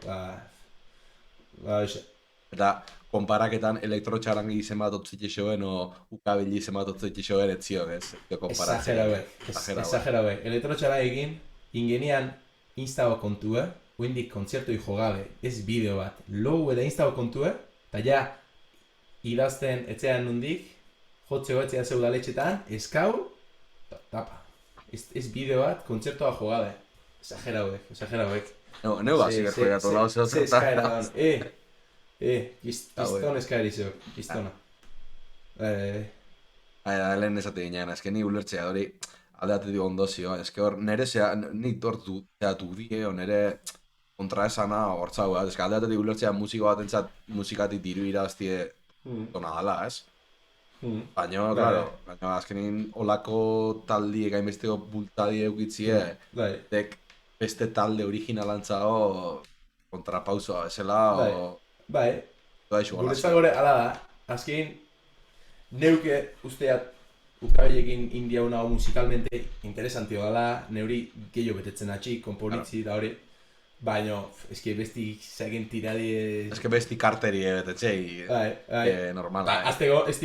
Eta, konparaketan elektrotxarangi izen bat otzitxe xoen, o ukabili izen bat otzitxe xoen, etzion, ez? Exagera bai. Elektrotxara egin, ingenian instago kontue, oindik kontzertoi jogabe, ez bideo bat, logu eta instago kontue, eta ja, idazten etzean nundik, jotzeko etzea zeu daletxetan, eskau, tapa. Ez bideo bat, kontzertoa jogabe. Exagera hauek. Neu basi gertuegatu lau zeu zerta. Eskaera dan, kiston eskaeri zeu, kistona. Lehen esate ginean, eske ni ulertzea hori aldeatetik ondozio, eske hor, nire nik tortu zeatu die, nire kontraesana hortzau, eske aldeatetik ulertzea musiko bat entzat musikatik diru iraztie dona dala, ez? Baina, claro, azkenin olako taldiek hainbesteko bultadie eukitzie, dek beste talde originalantzago kontrapausoa bezala, guretzak gore ala da, azkenin neuke usteat ukabiekin indiauna musikalmente interesantio dala, neuri gehiago betetzen atxik, konponitzi da hori, baina eski besti zagen tiradie... Eski besti karteri betetzei, normala. Azteko ez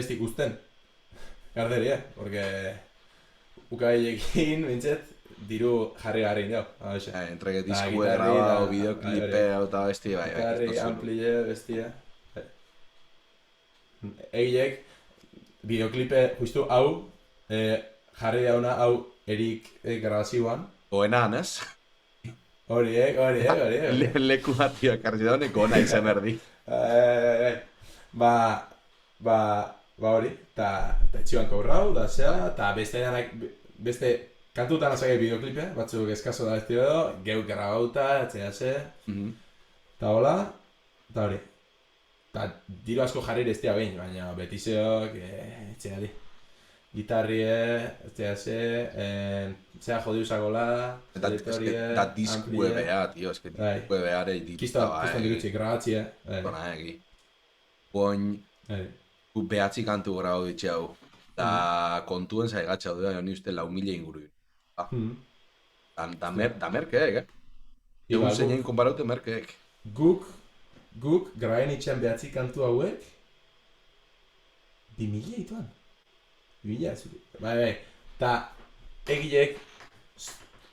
dik usten, karteri, porque ukabiekin bintzet, diru jarri garri indau. Entregue diskue grabau, videoklipe, eta besti, bai. Gitarri, amplie, bestia. Egilek, videoklipe, justu hau, jarri dauna hau erik grabazioan. Goenan, ez? Hori. Leku batio ekarri dauneko ona izan erdi. Hori, eta etxioan kaurrau, da zea, eta beste kantutan azake videoklipe, batzuk eskazo da besti edo, geu grabauta, etxea ze, eta hola, eta hori. Eta diru asko jarri ez behin, baina betizeok, etxea di. Gitarrie, etxea ze, zea jodiusakola, eta diskue beha, tio, eske diskue beha ere diruta ba, Kiston dirutxik, grabatxia. Dona egi. Boin, behatzi kantu grabau ditxe hau. Da kontuen zaigatxa du da, ni uste 4.000 inguru. Da merkeek, Egun zeinen konparaute merkeek. Guk grabaen itxean behatzi kantu hauek 2.000 ituan. 2.000, bai. Ta egilek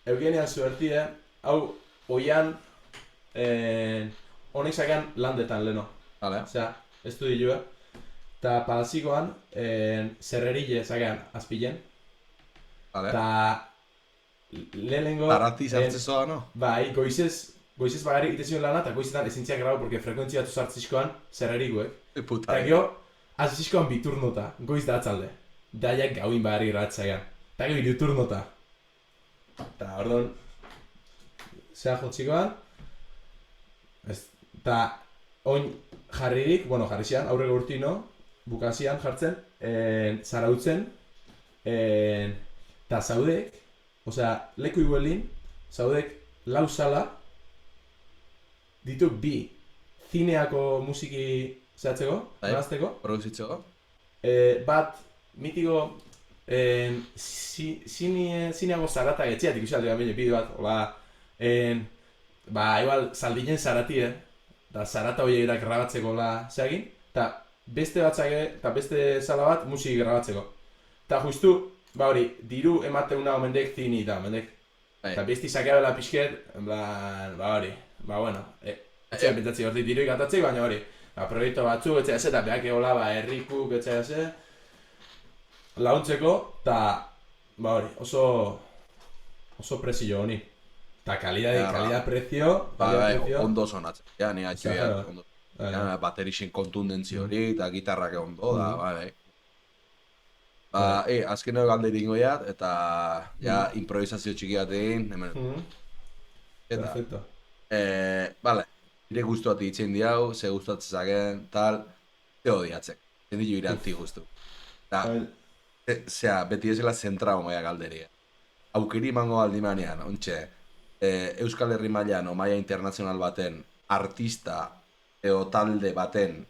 eugenean zuertide, hau oian honek zakean landetan leno. Osea, estudioa. Eta palazikoan, zerrerile zakean azpilen. Eta lehenengo... Tarati zartzezoa, no? Bai, goizez bagari egitezion lana, eta goizetan ezintziak grau, porque frekuentzia batu zartzizkoan zerrerikuek. Puta. Eta gero, azizkoan biturnota, goiz da atzalde. Daiak gauin bagari gratzaian. Eta gero iruturnota. Eta orduan, zea jotzikoan. Eta oin jarririk, jarrizian, aurreko urtino, bukazian jartzen, zarautzen, eta zaudek, osea, leku iguelin, zaudek lau sala, ditu bi zineako musiki zehatzeko, nolazteko. Produzitzeko. Bat, mitiko, zineako zaratak etxeatik usaldi bat bideo bat, hola, igual, zaldinen zarati, eta zarata horiek da grabatzeko zeagin, eta beste batzake, eta beste sala bat musiki grabatzeko. Eta justu, hori, diru emateuna omendek zini eta omendek. Eta besti sakeabela pixket, hori, bueno, etxea pentsatzi horti diru ikatatzik, baina hori, proiektu batzuk, etxea ze, eta behak egola, herrikuk, etxea ze, launtzeko, eta, hori, oso prezio honi. Eta kalidad-prezio, ondo sonatzen, ja, ni atxoiak, ondo. Baterixen kontundentzi hori, eta gitarrak ondo, da, bai. Azken hori galde dingo jat, eta improvisazio txiki bat egin, hemen. Perfecto. Bale, nire guztu bat itzen diau, ze guztatzen zaken, tal, te odiatzek. Zen ditu iranti guztu. Zea, beti ezela zentrao maia galderia. Aukeri mango aldimanean, ontxe, Euskal Herri mailan o maila internazional baten artista edo talde baten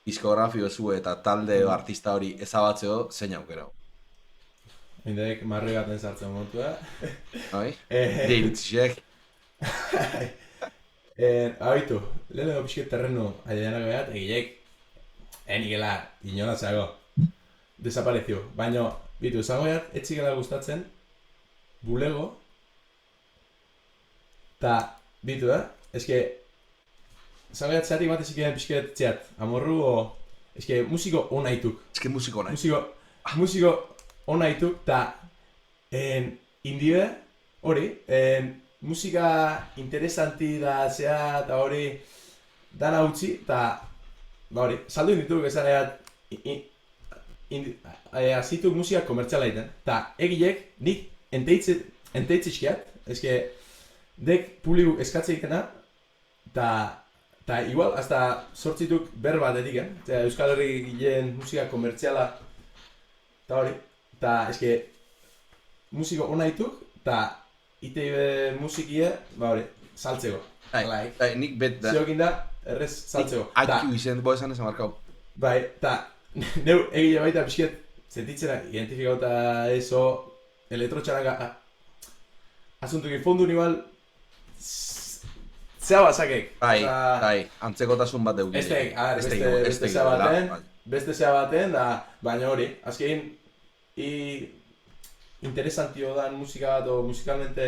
diskografio zu eta talde artista hori ezabatzeo, zein aukerau? Mindek marri baten sartzen montua. Bai? Deirutzisek. Abitu, lehenengo pixket terreno aideanak behat, egilek enigela inolatzago. Desaparezio. Baina, bitu, zango behat, etxikela gustatzen, bulego, eta, bitu, eske, zango behat zeatik bat ezikien pixket txeat, amorru, eske, musiko onaituk. Eske musiko onaituk. Musiko onaituk, eta, indie, hori, musika interesanti da zea, eta hori, dana utzi, eta, hori, saldu indituk esan azituk musika komertziala egiten, eta egilek nik enteitzizkiat, eske dek publikuk eskatze egitena, eta igual, hasta sortzituk berbat ediken, Euskal Herri gileen musika komertziala, eta hori, eta eske musiko ona dituk, eta ITV musikie, hori, saltzeko. Nik bet da. Ziokin da, errez saltzeko. Akiu izen, bo esan esan markau. Bai, eta neu egile baita pixket sentitzena identifikauta eso elektrotxanak asuntukin fondu igual zea bazakek. Bai, antzekotasun bat dugu. Beste zea baten, baina hori, azkein interesantio dan musika bat o musikalmente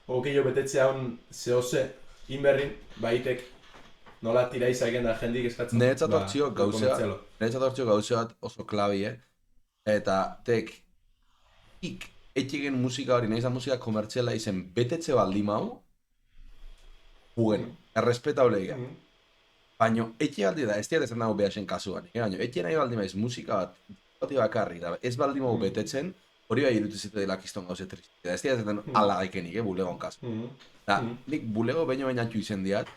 okeio betetzea hon zehose inberrin, baitek nola tira izaken da jendik eskatzen. Niretzat hortzio gauzea bat oso klabie, eta tek etxegen musika hori, nahi izan musika komertziala izen betetze baldin mau, bueno, errespetable egia. Baina etxe aldi da, ez diat ezan dago behasen kasuan, baina etxe nahi baldin maiz musika bat bakarrik, ez baldin mau betetzen, hori bai irutizite dela kiston gauze tristita, ez diat ezan ala daikenik, bulegon kasu. Nik bulego baino bainatxu izen diat,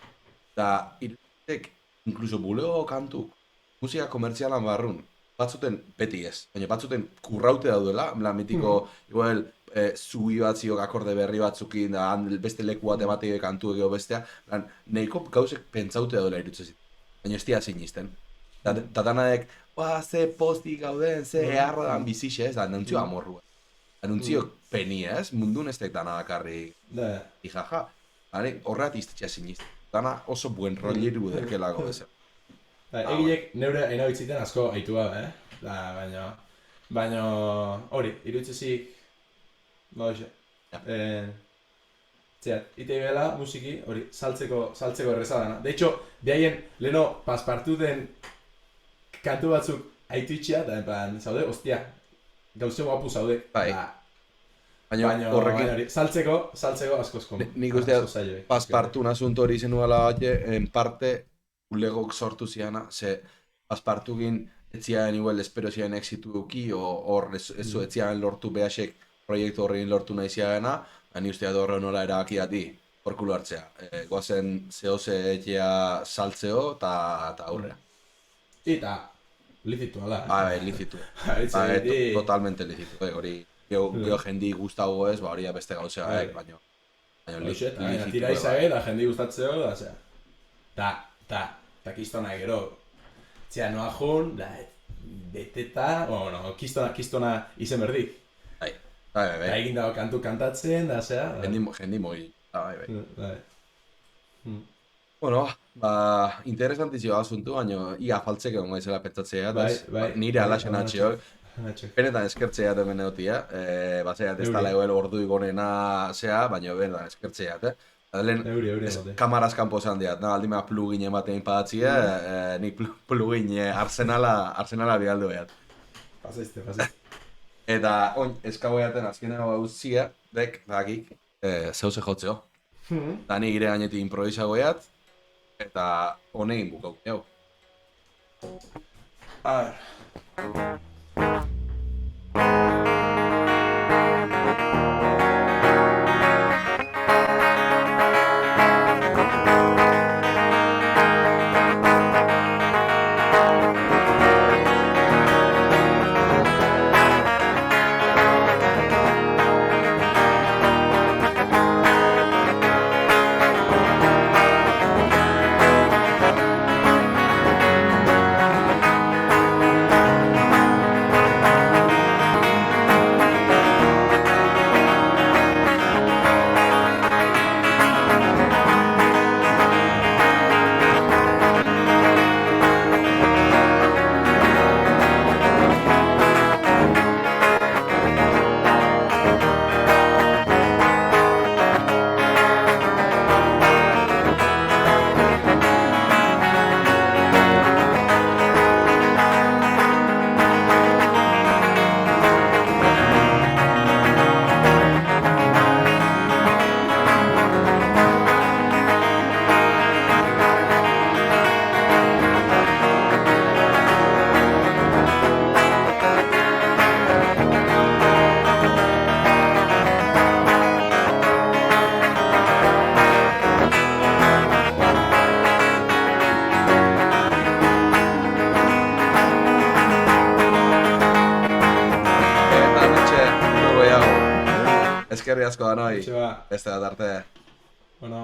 eta irutek, inkluso bulego kantuk, musika komertzialan barrun, batzuten beti ez, baina batzuten kurraute daudela, mitiko, igual, zubi batziok akorde berri batzukin, da beste leku bat emateko kantu egeo bestea, nahiko gauzek pentsaute daudela irutzezit, baina ez dira zinisten. Eta danadek, ze postik gauden, ze eharro dan bizixe ez, da anuntzio amorru. Anuntzio peni ez, mundun ez tek danadakarri ijaja. Horreat iztetxea zinisten. Dana oso buen rolleru dekelago ez. Egilek neure enabitziten asko aitu gabe, baina hori, irutzezik, Zeat, ite bela musiki, hori, saltzeko erreza dana. De hecho, behaien, leheno, paspartuten kantu batzuk haitu itxia, da, en plan, zaude, ostia, gauze guapu zaude. Bai. Baina horrekin, saltzeko askosko. Nik uste, paspartun asunto hori zenuela bate, en parte, ulegok sortu ziana, ze paspartukin etziaen igual espero zian exitu duki, hor ez etziaen lortu behasek proiektu horrein lortu nahi ziagena, ni usteat horre nola erakiati porkulu hartzea. Goazen zehose etxea saltzeo eta aurrea. Eta lizitu, ala. Lizitu. Totalmente lizitu. Hori, geho jendi guztago ez, hori beste gauzea, baina lizitu. Tira izage, da jendi gustatzeo, da, zera. Ta kistona gero, txea noa jun, da, beteta, kistona izen berdik. Bai. Egin dago kantu kantatzen, da, zera. Jendi moi. Bai. Bueno, interesantizio asuntu, baina ia faltzeke ongo izela pentsatzea, nire alaxen atxiok. Benetan eskertzea hemen egotia, batzeat ez tala egoel ordu igonena zea, baina benetan eskertzeat, Lehen, kamaraz kanpo zan diat, aldimea plugin ematen padatzia, nik plugin arsenala bialdu behar. Pasaizte. Eta, eskago jaten azkenago gauzia, dek, dakik, zeuze jotzeo. Da ni gire gainetik improvisago jat, eta honegin bukau, jau. Eskerri asko da noi, beste bat arte. Bueno,